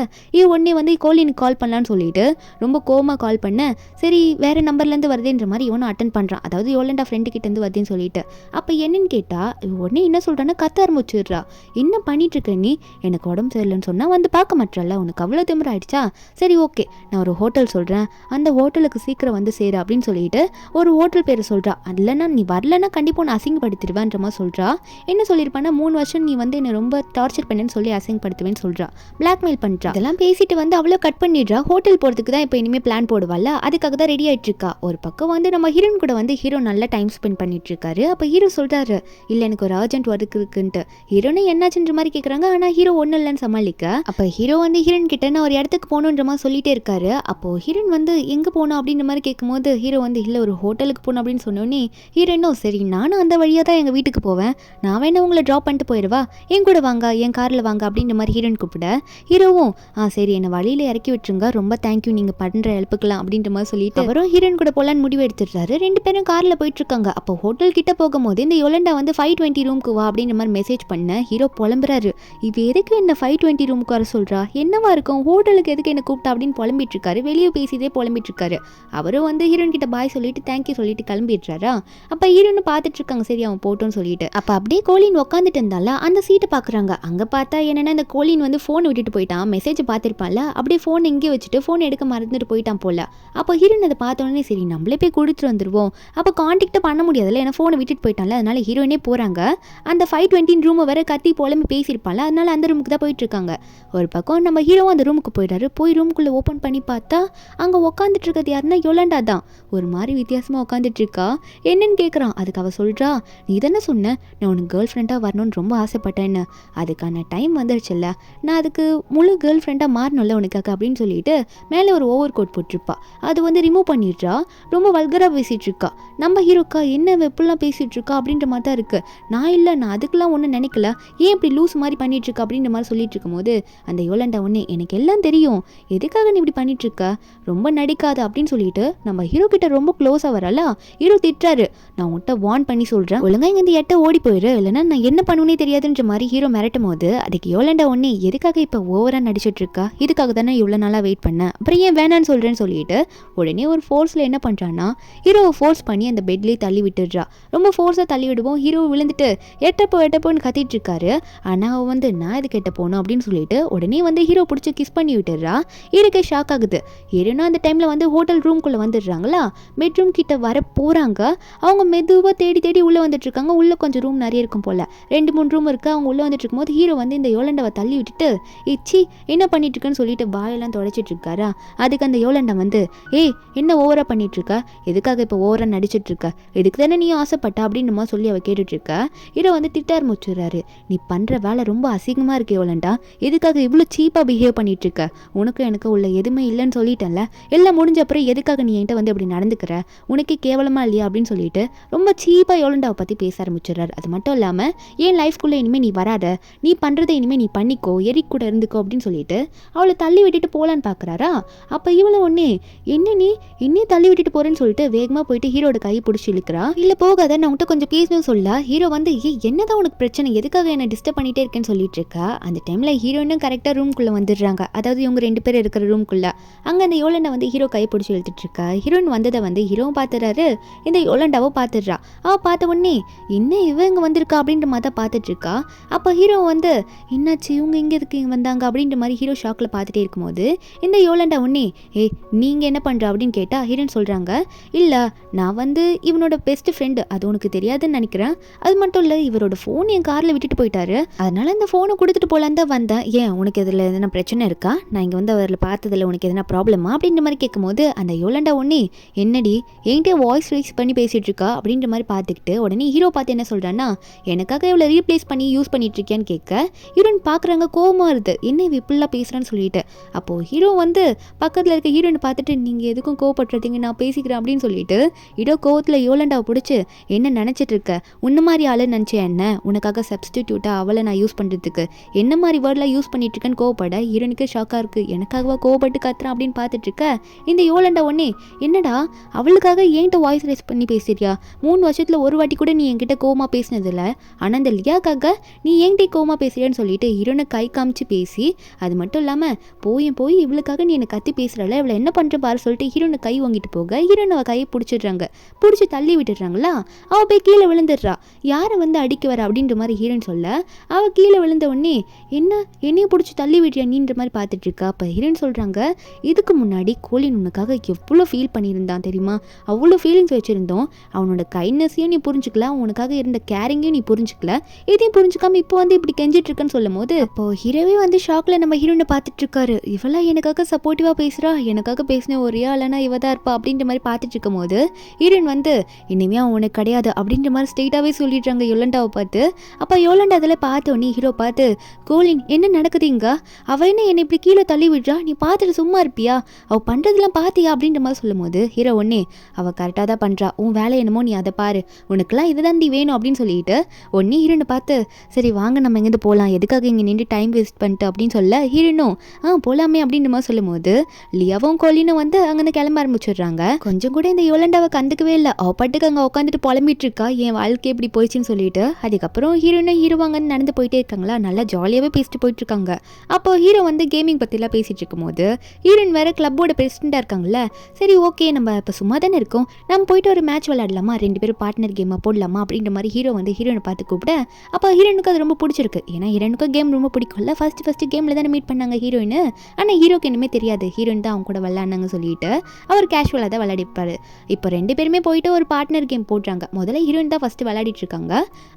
உடனே வந்து கோலினுக்கு கால் பண்ணலான்னு சொல்லிட்டு ரொம்ப கோவமாக கால் பண்ண. சரி வேறு நம்பர்லேருந்து வருதுன்ற மாதிரி இவனும் அட்டன் பண்ணுறான், அதாவது யோலண்டா ஃப்ரெண்டு கிட்டேருந்து வருதுன்னு சொல்லிட்டு. அப்போ என்னன்னு கேட்டால் உடனே என்ன சொல்கிறான்னா கத்த ஆரம்பிச்சிடுறா. என்ன பண்ணிட்டு இருக்க நீ, எனக்கு உடம்பு சரியில்லைன்னு சொன்னால் வந்து பார்க்க மாட்டல, உனக்கு அவ்வளோ திமிர ஆயிடுச்சா, சரி ஓகே நான் ஒரு ஹோட்டல் சொல்கிறேன், அந்த ஹோட்டலுக்கு சீக்கிரம் வந்து சேரு அப்படின்னு சொல்லிட்டு ஒரு ஹோட்டல் பேரை சொல்கிறா. இல்லைன்னா நீ வரலன்னா கண்டிப்பாக நான் அசிங்கப்படுத்திடுவேன்ற மாதிரி சொல்கிறா. என்ன சொல்லியிருப்பான்னா 3 வருஷம் நீ வந்து என்னை ரொம்ப டார்ச்சர் பண்ணேன்னு சொல்லி அசிங்கப்படுத்துவேன்னு சொல்கிறா, பிளாக்மெயில் பண்ணுறா. இதெல்லாம் பேசிட்டு வந்து அவ்வளோ கட் பண்ணிடுறா. ஹோட்டல் போகிறதுக்கு தான் இப்போ இனிமேல் பிளான் போடுவாள், அதுக்காக தான் ரெடி ஆகிட்டு இருக்கா. ஒரு பக்கம் வந்து நம்ம ஹீரோன் கூட வந்து ஹீரோ நல்லா டைம் ஸ்பெண்ட் பண்ணிட்டு இருக்காரு. அப்போ ஹீரோ சொல்கிறாரு, இல்லை எனக்கு ஒரு அர்ஜென்ட் ஒர்க் இருக்குன்ட்டு. ஹீரோனே என்னாச்சுன்ற மாதிரி கேட்குறாங்க. ஆனால் ஹீரோ ஒன்றும் இல்லைன்னு சமாளிக்க. அப்போ ஹீரோ வந்து ஹீரோன் கிட்ட நான் ஒரு இடத்துக்கு போகணுன்ற மாதிரி சொல்லிட்டே இருக்காரு. அப்போது ஹீரோன் வந்து எங்கே போகணும் அப்படின்ற மாதிரி கேட்கும்போது ஹீரோ வந்து இல்லை ஒரு ஹோட்டலுக்கு போகணும் அப்படின்னு சொன்னோன்னே ஹீரோனும் சரி நானும் அந்த வழியாக தான் எங்கள் வீட்டுக்கு போவேன், நான் வேணா உங்களை ட்ராப் பண்ணிட்டு போயிடுவா, என் கூட வாங்க என் காரில் வாங்க அப்படின்ற மாதிரி ஹீரோன் கூப்பிட. ஹீரோவும் சரி என்னை வழியில் இறக்கி விட்டுருங்க, ரொம்ப தேங்க்யூ நீங்கள் பண்ணுற ஹெல்ப்புக்கலாம் அப்படின்ற மாதிரி சொல்லிட்டு அவரும் ஹீரோன் கூட போகலான்னு முடிவு எடுத்துடுறாரு. 2 பேரும் காரில் போயிட்டு இருக்காங்க. அப்போ ஹோட்டல் கிட்ட போகும்போது இந்த யோலண்டா வந்து 520 ரூமுக்கு வா அப்படின்ற மாதிரி மெசேஜ் பண்ண ஹீரோ புலம்புறாரு. இது எதுக்கு என்ன 520 ரூமுக்கு வர சொல்கிறா, என்னவா இருக்கும் ஹோட்டலுக்கு எதுக்கு என்ன கூப்பிட்டா அப்படின்னு புலம்பிட்டு இருக்காரு. வெளியே பேசிட்டே புலம்பிட்டு இருக்காரு. அவரும் வந்து ஹீரோன் கிட்ட பாய் சொல்லிட்டு தேங்க்யூ சொல்லிட்டு கிளம்பிடுறாரா. அப்போ ஹீரோன்னு பார்த்துட்டு இருக்காங்க, சரி அவன் போட்டோன்னு சொல்லிட்டு. அப்போ அப்படியே கோலின் உட்காந்துட்டு இருந்தால அந்த சீட்டை பார்க்குறாங்க. அங்கே பார்த்தா என்னன்னா இந்த கோலின் வந்து ஃபோன் விட்டுட்டு போயிட்டான், மெசேஜ் பார்த்துருப்பான்ல, அப்படியே ஃபோன் எங்கேயே வச்சுட்டு ஃபோன் எடுக்க மறந்துட்டு போயிட்டான் போல. அப்போ ஹீரோன் அதை பார்த்தோன்னே சரி நம்மளே போய் கொடுத்துட்டு வந்துடுவோம், அப்போ கான்டாக்டை பண்ண முடியாதுல்ல ஏன்னா ஃபோனை விட்டுட்டு போயிட்டான்ல, அதனால ஹீரோயினே போகிறாங்க. அந்த 520 ரூமை வேற கத்தி புலம்பி பேசியிருப்பான்ல, அதனால அந்த ரூமுக்கு தான் போயிட்டு இருக்காங்க. ஒரு பக்கம் நம்ம ஹீரோவும் அந்த ரூமுக்கு போயிடாரு. போய் ரூமுக்குள்ளே ஓப்பன் பண்ணி பார்த்தா அங்கே உட்காந்துட்டு இருக்கிறது யாருன்னா யோலண்டா தான். ஒரு மாதிரி வித்தியாசமாக உட்காந்துட்டு இருக்கா. என்னன்னு கேட்குறான். அதுக்கு அவள் சொல்கிறா, நீ தானே சொன்ன நான் உனக்கு கேர்ள் ஃப்ரெண்டாக வரணும்னு ரொம்ப ஆசைப்பட்டேன்னு, அதுக்கான டைம் வந்துருச்சுல்ல, நான் அதுக்கு முழு கேர்ள் ஃப்ரெண்டாக மாறணும்ல உனக்காக அப்படின்னு சொல்லிட்டு மேலே ஒரு ஓவர் கோட் போட்டிருப்பா. அது வந்து ரிமூவ் பண்ணிடுறா. ரொம்ப வல்கராக பேசிகிட்டு இருக்கா. நம்ம ஹீரோக்கா என்ன எப்படிலாம் பேசிகிட்டு இருக்கா அப்படின்ற மாதிரி தான் இருக்குது. நான் அதுக்கெல்லாம் ஒன்றும் நினைக்கல, ஏன் இப்படி லூஸ் மாதிரி பண்ணிட்டு இருக்கா அப்படின்ற மாதிரி சொல்லிட்டு இருக்கும்போது அந்த யோலண்டா ஒன்று எனக்கு எல்லாம் தெரியும், எதுக்காக நீ இப்படி பண்ணிட்டு இருக்க, ரொம்ப நடிக்காத அப்படின்னு சொல்லிட்டு நம்ம ஹீரோ கிட்ட ரொம்ப க்ளோஸாக வரல. ஹீரோ திட்டுறாரு, நான் உன்கிட்ட வார்ன் பண்ணி சொல்கிறேன், ஒழுங்கா இங்கே இந்த எட்ட ஓடி போயிரு, இல்லைன்னா நான் என்ன பண்ணுவேனே தெரியாதுன்ற மாதிரி ஹீரோ மிரட்டும் போது அதுக்கு யோலண்டா ஒன்று எதுக்காக இப்போ ஓவராக நடிச்சிட்டு இருக்கா, இதுக்காக தானே இவ்வளோ நாளாக வெயிட் பண்ணேன், அப்புறம் ஏன் வேணான்னு சொல்கிறேன்னு சொல்லிட்டு உடனே ஒரு ஃபோர்ஸில் என்ன பண்ணுறான்னா ஹீரோவை ஃபோர்ஸ் பண்ணி அந்த பெட்லேயே தள்ளி விட்டுடுறா. ரொம்ப ஃபோர்ஸாக தள்ளி விடுவோம். ஹீரோ விழுந்துட்டு எட்டப்போன்னு கத்திட்டு இருக்காரு. ஆனால் அவள் வந்து நான் இது கெட்ட போகணும் அப்படின்னு சொல்லிட்டு உடனே வந்து ஹீரோ பிடிச்சி கிஸ் பண்ணி விட்டுடுறா. ஹீரோக்கே ஷாக் ஆகுது. ஹீரோனா அந்த டைமில் வந்து ஹோட்டல் ரூம்குள்ளே வந்துடுறாங்களா. பெட்ரூம் கிட்ட வர போகிறாங்க. அவங்க மெதுவாக தேடி தேடி உள்ளே வந்துட்டு இருக்காங்க. உள்ளே கொஞ்சம் ரூம் நிறைய இருக்கும் போல், 2-3 ரூம் இருக்குது. அவங்க உள்ளே வந்துட்டு இருக்கும்போது ஹீரோ வந்து இந்த யோலண்டாவை தள்ளி விட்டுட்டு இச்சி என்ன பண்ணிட்டு இருக்குன்னு சொல்லிட்டு வாயெல்லாம் தொடச்சிட்டு இருக்காரா. அதுக்கு அந்த யோலண்டா வந்து என்ன ஓவராக பண்ணிட்டு இருக்க, எதுக்காக இப்போ ஓவராக நடிச்சிட்டு இருக்க, எதுக்கு தானே நீ ஆசைப்பட்ட அப்படின்னு சொல்லி அவள் கேட்டுட்டு இருக்க. ஹீரோ வந்து திட்டார் முச்சுறாரு, நீ பண்ணுற வேலை ரொம்ப அசிங்கமாக இருக்கு யோலண்டா, எதுக்காக இவ்வளோ சீப்பாக பிஹேவ் பண்ணிட்டு இருக்க, உனக்கு எனக்கு உள்ள எதுவுமே இல்லைன்னு சொல்லிட்டேன்ல, எல்லாம் முடிஞ்ச அப்புறம் எதுக்காக நீ என்கிட்ட வந்து அப்படி நடந்துக்கிற, உனக்கு கேவலமா இல்லையா அப்படின்னு சொல்லிட்டு ரொம்ப சீப்பாக யோலண்டாவை பற்றி பேச ஆரம்பிச்சிடுறாரு. அது மட்டும் இல்லாமல் என் லைஃப்குள்ளே இனிமேல் நீ வராத, நீ பண்ணுறதை இனிமேல் நீ பண்ணிக்கோ, எரிக் கூட இருந்துக்கோ அப்படின்னு சொல்லிட்டு அவளை தள்ளி விட்டுட்டு போகலான்னு பார்க்குறாரா. அப்போ இவளை ஒன்று என்ன நீ இன்னும் தள்ளி விட்டுட்டு போகிறேன்னு சொல்லிட்டு வேகமாக போயிட்டு ஹீரோட கையை பிடிச்சி இழுக்கிறா. இல்லை போகாத நான் உன்கிட்ட கொஞ்சம் பேசணும்னு சொல்ல ஹீரோ வந்து என்னதான் உனக்கு பிரச்சனை, எதுக்காக என்னை டிஸ்டர்ப் பண்ணிகிட்டே இருக்கேன்னு சொல்லிட்டு இருக்கா. அந்த டைமில் ஹீரோயினும் கரெக்டாக ரூம்குள்ளே வந்துடுறாங்க. அதாவது இவங்க 2 பேர் இருக்கிற ரூம்குள்ளே. அங்கே அந்த யோலண்டா வந்து ஹீரோ கையை பிடிச்சி இழுத்துட்டு இருக்கா. ஹீரோயின் வந்ததை வந்து ஹீரோவும் பார்த்துறாரு, இந்த யோலண்டாவும் பார்த்துடுறா. அவள் பார்த்த உடனே என்ன இவங்க வந்திருக்கா அப்படின்ற மாதிரி தான் பார்த்துட்டு இருக்கா. அப்போ ஹீரோ வந்து என்னாச்சு இவங்க இங்கே இருக்கு வந்தாங்க அப்படின்ற மாதிரி ஹீரோ ஷாக்கில் பார்த்துட்டே இருக்கும்போது இந்த யோலண்டா உடனே நீங்கள் என்ன பண்ணுற அப்படின்னு கேட்டால் ஹீரோயின் சொல்கிறாங்க, இல்லை நான் வந்து இவனோட பெஸ்ட் ஃப்ரெண்டு, அது உனக்கு தெரியாதுன்னு நினைக்கிறேன், அது மட்டும் இல்லை இவரோட ஃபோன் என் காரில் விட்டுட்டு போயிட்டாரு, அதனால இந்த ஃபோனை கொடுத்துட்டு போகலான்னு தான் வந்தேன், ஏன் உனக்கு இதில் எதனா பிரச்சனை இருக்கா, நான் இங்கே வந்து அவரில் பார்த்ததில்ல, உனக்கு எதனா ப்ராப்ளமா அப்படின்ற மாதிரி கேட்கும்போது அந்த யோலண்டா ஒன்னே என்னடி என்கிட்ட வாய்ஸ் ரைஸ் பண்ணி பேசிகிட்டு இருக்கா அப்படின்ற மாதிரி பார்த்துக்கிட்டு உடனே ஹீரோ பார்த்து என்ன சொல்கிறான்னா, எனக்காக இவ்வளோ ரீப்ளேஸ் பண்ணி யூஸ் பண்ணிட்டு இருக்கியான்னு கேட்க ஹீரோயின் பார்க்குறாங்க, கோவமாக இருது, என்ன இவ இப்படிலாம் பேசுகிறான்னு சொல்லிட்டு. அப்போது ஹீரோ வந்து பக்கத்தில் இருக்க ஹீரோயினை பார்த்துட்டு நீங்கள் எதுக்கும் கோவப்படுறீங்க, நான் பேசிக்கிறேன் அப்படின்னு சொல்லிட்டு ஹீரோ கோவத்தில் யோலண்டாவை பிடிச்சி என்ன நினச்சிட்டு இருக்க, உன்ன மாதிரி ஆளு நினச்சேன், என்ன உனக்காக சப்ஸ்டிடியூட்டாக அவளை நான் யூஸ் பண்ணுறதுக்கு என்ன மாதிரி வேர்டெலாம் யூஸ் பண்ணிட்டு இருக்கேன்னு கோவப்பட ஹீரோனுக்கு ஷாக்காக இருக்குது, எனக்காகவா கோவப்பட்டு கத்துறேன் அப்படின்னு பார்த்துட்டு இருக்க இந்த யோலண்டா ஒன்னே என்னடா அவளுக்காக ஏன்ட்ட வாய்ஸ் ரைஸ் பண்ணி பேசுறியா, 3 வருஷத்தில் ஒரு வாட்டி கூட நீ என்கிட்ட கோவமாக பேசினதில்ல, ஆனால் இந்த லியாக்காக நீ ஏன்கிட்ட கோவமாக பேசுறியான்னு சொல்லிட்டு ஹீரோனை கை காமிச்சு பேசி, அது மட்டும் இல்லாமல் போய் இவளுக்காக நீ என்னை கத்தி பேசுகிறல, இவளை என்ன பண்ணுற பாரு சொல்லிட்டு ஹீரோனை கை வாங்கிட்டு போக ஹீரோனை அவள் கையை பிடிச்சிடுறாங்க, பிடிச்சி தள்ளி விட்டுடுறாங்களா, அவள் போய் கீழே விழுந்துடுறா, யாரை வந்து அடிக்க வர அப்படின்ற மாதிரி ஹீரோன்னு சொல்ல அவள் கீழே விழுந்த உடனே என்னையும் பிடிச்சி தள்ளி விடுறியா நீன்ற மாதிரி பார்த்துட்டு இருக்கா. அப்போ ஹீரோன்னு சொல்கிறாங்க, இதுக்கு முன்னாடி கோலின் உனக்காக எவ்வளோ ஃபீல் பண்ணியிருந்தான் தெரியுமா, அவ்வளோ ஃபீலிங்ஸ் வச்சுருந்தோம், அவனோட கைண்ட்னஸையும் நீ புரிஞ்சுக்கல, உனக்காக இருந்த கேரிங்கையும் நீ புரிஞ்சுக்கல, இதையும் புரிஞ்சுக்காம இப்போ வந்து இப்படி கெஞ்சிட்டு இருக்குன்னு சொல்லும் போது அப்போ ஹீரோவே வந்து ஷாக்ல நம்ம ஹீரோனை பார்த்துட்டு இருக்காரு, இவளா எனக்காக சப்போர்ட்டிவாக பேசுகிறா, எனக்காக பேசின ஒரே ஆளானா இவ தான் இருப்பா அப்படின்ற மாதிரி பார்த்துட்டு இருக்கும் போது ஹீரோயின் வந்து இனிமே அவன் உனக்கு கிடையாது அப்படின்ற மாதிரி ஸ்ட்ரெயிட்டாகவே சொல்லிடுறாங்க யோலண்டாவை பார்த்து. அப்போ யோலண்டா அதில் பார்த்தோன்னே ஹீரோ பார்த்து, கோலின் என்ன நடக்குதுங்க, அவள் என்ன என்னை இப்படி கீழே தள்ளி விடுறா, நீ பார்த்துட்டு சும்மா இருப்பியா, அவள் பண்ணுறதுலாம் பார்த்தியா அப்படின்ற மாதிரி சொல்லும் போது ஹீரோ ஒன்னே அவள் கரெக்டாக தான் பண்ணுறா, உன் வேலை என்னமோ நீ அதை பாரு, உனக்குலாம் இதுதான் நீ வேணும் அப்படின்னு சொல்லிட்டு ஒன்னே ஹீரோனை பார்த்து சரி வாங்க நம்ம எங்கேருந்து போகலாம், எதுக்காக இங்கே நின்று டைம் வேஸ்ட் பண்ணிட்டு அப்படின்னு சொல்ல ஹீரோனும் போகலாமே அப்படின்ற மாதிரி சொல்லும் போது லியாவும் கோலினும் வந்து அங்கேருந்து கிளம்ப ஆரம்பிச்சிடுறாங்க. கொஞ்சம் கூட இந்த யோலண்டாவை கண்டுக்கவே இல்லை, அவள் பாட்டுக்கு அங்கே உட்காந்துட்டு புலம்பிட்டு இருக்கா, என் வாழ்க்கை எப்படி போயிடுச்சுன்னு சொல்லிட்டு. அதுக்கப்புறம் ஹீரோனும் ஹீரோவாங்கன்னு நடந்து போயிட்டே இருக்காங்களா, நல்லா ஜாலியாகவே பேசிட்டு போயிட்டு இருக்காங்க. அப்போ ஹீரோ வந்து கேமிங் பற்றிலாம் பேசிட்டு இருக்கும் போது ஹீரோயின் வேற கிளப்போட பிரசிடெண்டாக இருக்காங்கல்ல, சரி ஓகே நம்ம இப்போ சும்மா தானே இருக்கோம், நம்ம போயிட்டு ஒரு மேட்ச் விளையாடலாமா, 2 பேரும் பார்ட்னர் கேமாக போடலாமா அப்படின்ற மாதிரி ஹீரோ வந்து ஹீரோனை பார்த்து கூப்பிட அப்போ ஹீரோனுக்கு அது ரொம்ப பிடிச்சிருக்கு, ஏன்னா ஹீரோனுக்கும் கேம் ரொம்ப பிடிக்கும்ல, ஃபர்ஸ்ட் கேமில் தானே மீட் பண்ணாங்க ஹீரோயின், ஆனால் ஹீரோக்கு இனிமே தெரியாது ஹீரோயின் தான் அவங்க கூட விளையாடுனாங்க சொல்லிட்டு அவர் கேஷுவலாக தான் விளையாடிப்பாரு. இப்போ 2 பேருமே போயிட்டு ஒரு பார்ட்னர் கேம் போடுறாங்க, முதல்ல ஹீரோயின் தான் ஃபஸ்ட்டு விளையாடிட்டு இருக்காங்க.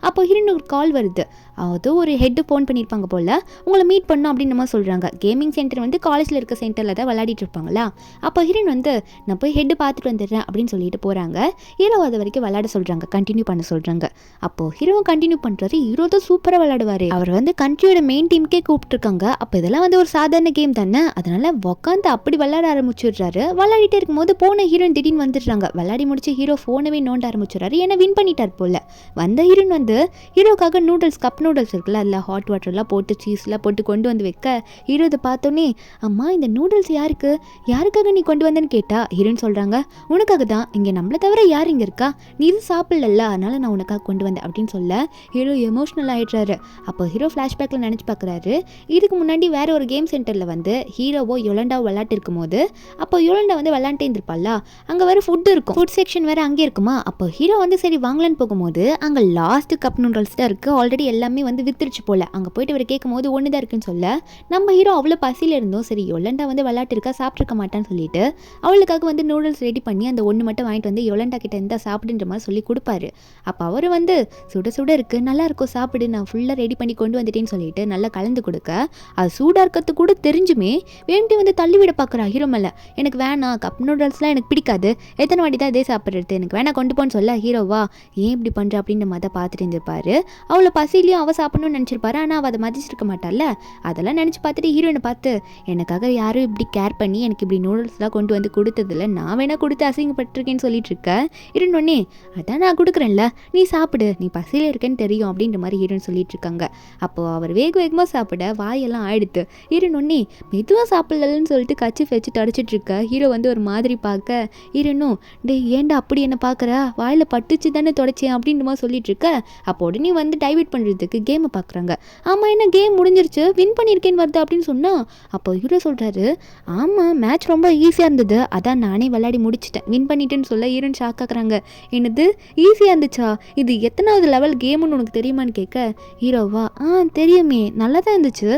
அப்போ ஹீரோனுக்கு ஒரு கால் வருது, அது ஒரு ஹெட்டு ஃபோன் பண்ணியிருப்பாங்க போல், உங்களை மீட் பண்ணோம் அப்படின்னு நம்ம சொல்கிறாங்க. கேமிங் சென்டர் வந்து காலேஜில் இருக்க சென்டரில் தான் விளையாடிட்டு இருப்பாங்களா. அப்போ ஹீரோயின் வந்து நான் போய் ஹெட்டு பார்த்துட்டு வந்துடுறேன் அப்படின்னு சொல்லிட்டு போகிறாங்க. ஹீரோ அது வரைக்கும் விளையாட சொல்கிறாங்க, கண்டினியூ பண்ண சொல்கிறாங்க. அப்போது ஹீரோவும் கண்டினியூ பண்ணுறாரு, ஹீரோ தான் சூப்பராக விளையாடுவார், அவர் வந்து கண்ட்ரியோட மெயின் டீமுக்கே கூப்பிட்டுருக்காங்க. அப்போ இதெல்லாம் வந்து ஒரு சாதாரண கேம் தானே, அதனால உட்காந்து அப்படி விளையாட ஆரம்பிச்சிடுறாரு. விளையாடிட்டே இருக்கும்போது போன ஹீரோயின் திடீர்னு வந்துடுறாங்க, விளையாடி முடிச்சு ஹீரோ ஃபோனவே நோண்ட ஆரம்பிச்சிடுறாரு, ஏன்னா வின் பண்ணிட்டார் போல். வந்த ஹீரோயின் வந்து ஹீரோக்காக நூடுல்ஸ் கப் நூடுல்ஸ் இருக்குல்ல, அதில் ஹாட் வாட்டர்லாம் போட்டு சீஸ்லாம் போட்டு கொண்டு வந்து வைக்க ஹீரோ இதை பார்த்தோன்னே அம்மா இந்த நூடுல்ஸ் யாருக்காக நீ கொண்டு வந்தேன்னு கேட்டா ஹீரோன்னு சொல்கிறாங்க, உனக்காக தான், இங்கே நம்மளை தவிர யார் இங்கே இருக்கா, நீ இது சாப்பிடல அதனால நான் உனக்காக கொண்டு வந்தேன் அப்படின்னு சொல்ல ஹீரோ எமோஷ்னல் ஆகிடுறாரு. அப்போ ஹீரோ ஃப்ளாஷ்பேக்கில் நினச்சி பார்க்குறாரு, இதுக்கு முன்னாடி வேற ஒரு கேம் சென்டரில் வந்து ஹீரோவோ யோலண்டாவோ விளையாட்டு இருக்கும் போது அப்போ யோலண்டா வந்து விளையாண்டே இருந்திருப்பாளா, அங்கே வேறு ஃபுட் இருக்கும், ஃபுட் செக்ஷன் வேறு அங்கே இருக்குமா. அப்போ ஹீரோ வந்து சரி வாங்கலான்னு போகும்போது அங்கே லாஸ்ட் கப் நூடுல்ஸ் தான் இருக்குது, ஆல்ரெடி எல்லாமே வந்து வித்துருச்சு போல். அங்கே போயிட்டு இவர் கேட்கும் போது ஒன்று தான் இருக்குன்னு சொல்ல நம்ம ஹீரோ அவ்வளோ பசியில் இருந்தோம், சரி யோலண்டா வந்து விளையாட்டு இருக்கா சாப்பிட்ருக்க மாட்டான்னு சொல்லிட்டு அவளுக்காக வந்து நூடுல்ஸ் ரெடி பண்ணி அந்த ஒன்று மட்டும் வாங்கிட்டு வந்து யோலண்டா கிட்ட இருந்தால் சாப்பிடுன்ற மாதிரி சொல்லி கொடுப்பாரு. அப்போ அவர் வந்து சுட சுட இருக்குது நல்லா இருக்கும் சாப்பிடு, நான் ஃபுல்லாக ரெடி பண்ணி கொண்டு வந்துட்டேன்னு சொல்லிட்டு நல்லா கலந்து கொடுக்க அது சூடாக இருக்கிறது கூட தெரிஞ்சுமே வேண்டி வந்து தள்ளிவிட பார்க்குறா ஹீரோ மேலே. எனக்கு வேணாம், கப் நூடுல்ஸ்லாம் எனக்கு பிடிக்காது, எத்தனை வாட்டி தான் இதே சாப்பிட்றது, எனக்கு வேணா கொண்டு போன்னு சொல்ல ஹீரோவா ஏன் இப்படி பண்ணுற அப்படின்ற மாதிரி பார்த்துட்டு இருந்திருப்பாரு. அவளை பசிலையும் அவள் சாப்பிடணும்னு நினச்சிருப்பாரு, ஆனால் அவள் அதை மதிச்சிருக்க மாட்டாள்ல. அதெல்லாம் நினச்சி பார்த்துட்டு ஹீரோயினை பார்த்து எனக்காக யாரும் இப்படி கேர் பண்ணி எனக்கு இப்படி நூடுல்ஸ்லாம் கொண்டு வந்து கொடுத்ததில்ல, நான் வேணா கொடுத்து அசிங்கப்பட்டிருக்கேன்னு சொல்லிட்டு இருக்க. ஹீரோனே அதான் நான் கொடுக்குறேன்ல நீ சாப்பிடு, நீ பசியில் இருக்கேன்னு தெரியும் அப்படின்ற மாதிரி ஹீரோயின் சொல்லிட்டு இருக்காங்க. அப்போது அவர் வேகமாக சாப்பிட வாயெல்லாம் ஆயிடுத்து. ஹீரோனே மெதுவாக சாப்பிடலன்னு சொல்லிட்டு கச்சி வச்சு தொடச்சிட்டு இருக்க ஹீரோ வந்து ஒரு மாதிரி பார்க்க ஹீரோனும் டே ஏன்டா அப்படி என்ன பார்க்குற, வாயில் பட்டுச்சு தானே தொடச்சேன் அப்படின்ற மாதிரி சொல்லிட்டு இருக்க. அப்போ உடனே வந்து டைவர்ட் பண்ணுறதுக்கு கேமை பார்க்குறாங்க. ஆமாம் என்ன கேம் முடிஞ்சிருச்சு வின் பண்ணியிருக்கேன்னு வருது அப்படின்னு சொன்னால் அப்போ ஹீரோ சொல்கிறாரு ஆமாம் மேட்ச் ரொம்ப ஈஸியாக இருந்தது, அதான் நானே விளையாடி முடிச்சிட்டேன் வின் பண்ணிட்டேன்னு சொல்ல ஹீரோயின் ஷாக் ஆக்குறாங்க. என்னது ஈஸியாக இருந்துச்சா, இது எத்தனாவது லெவல் கேமுன்னு உனக்கு தெரியுமான்னு கேட்க ஹீரோவா தெரியுமே நல்லா தான் இருந்துச்சு,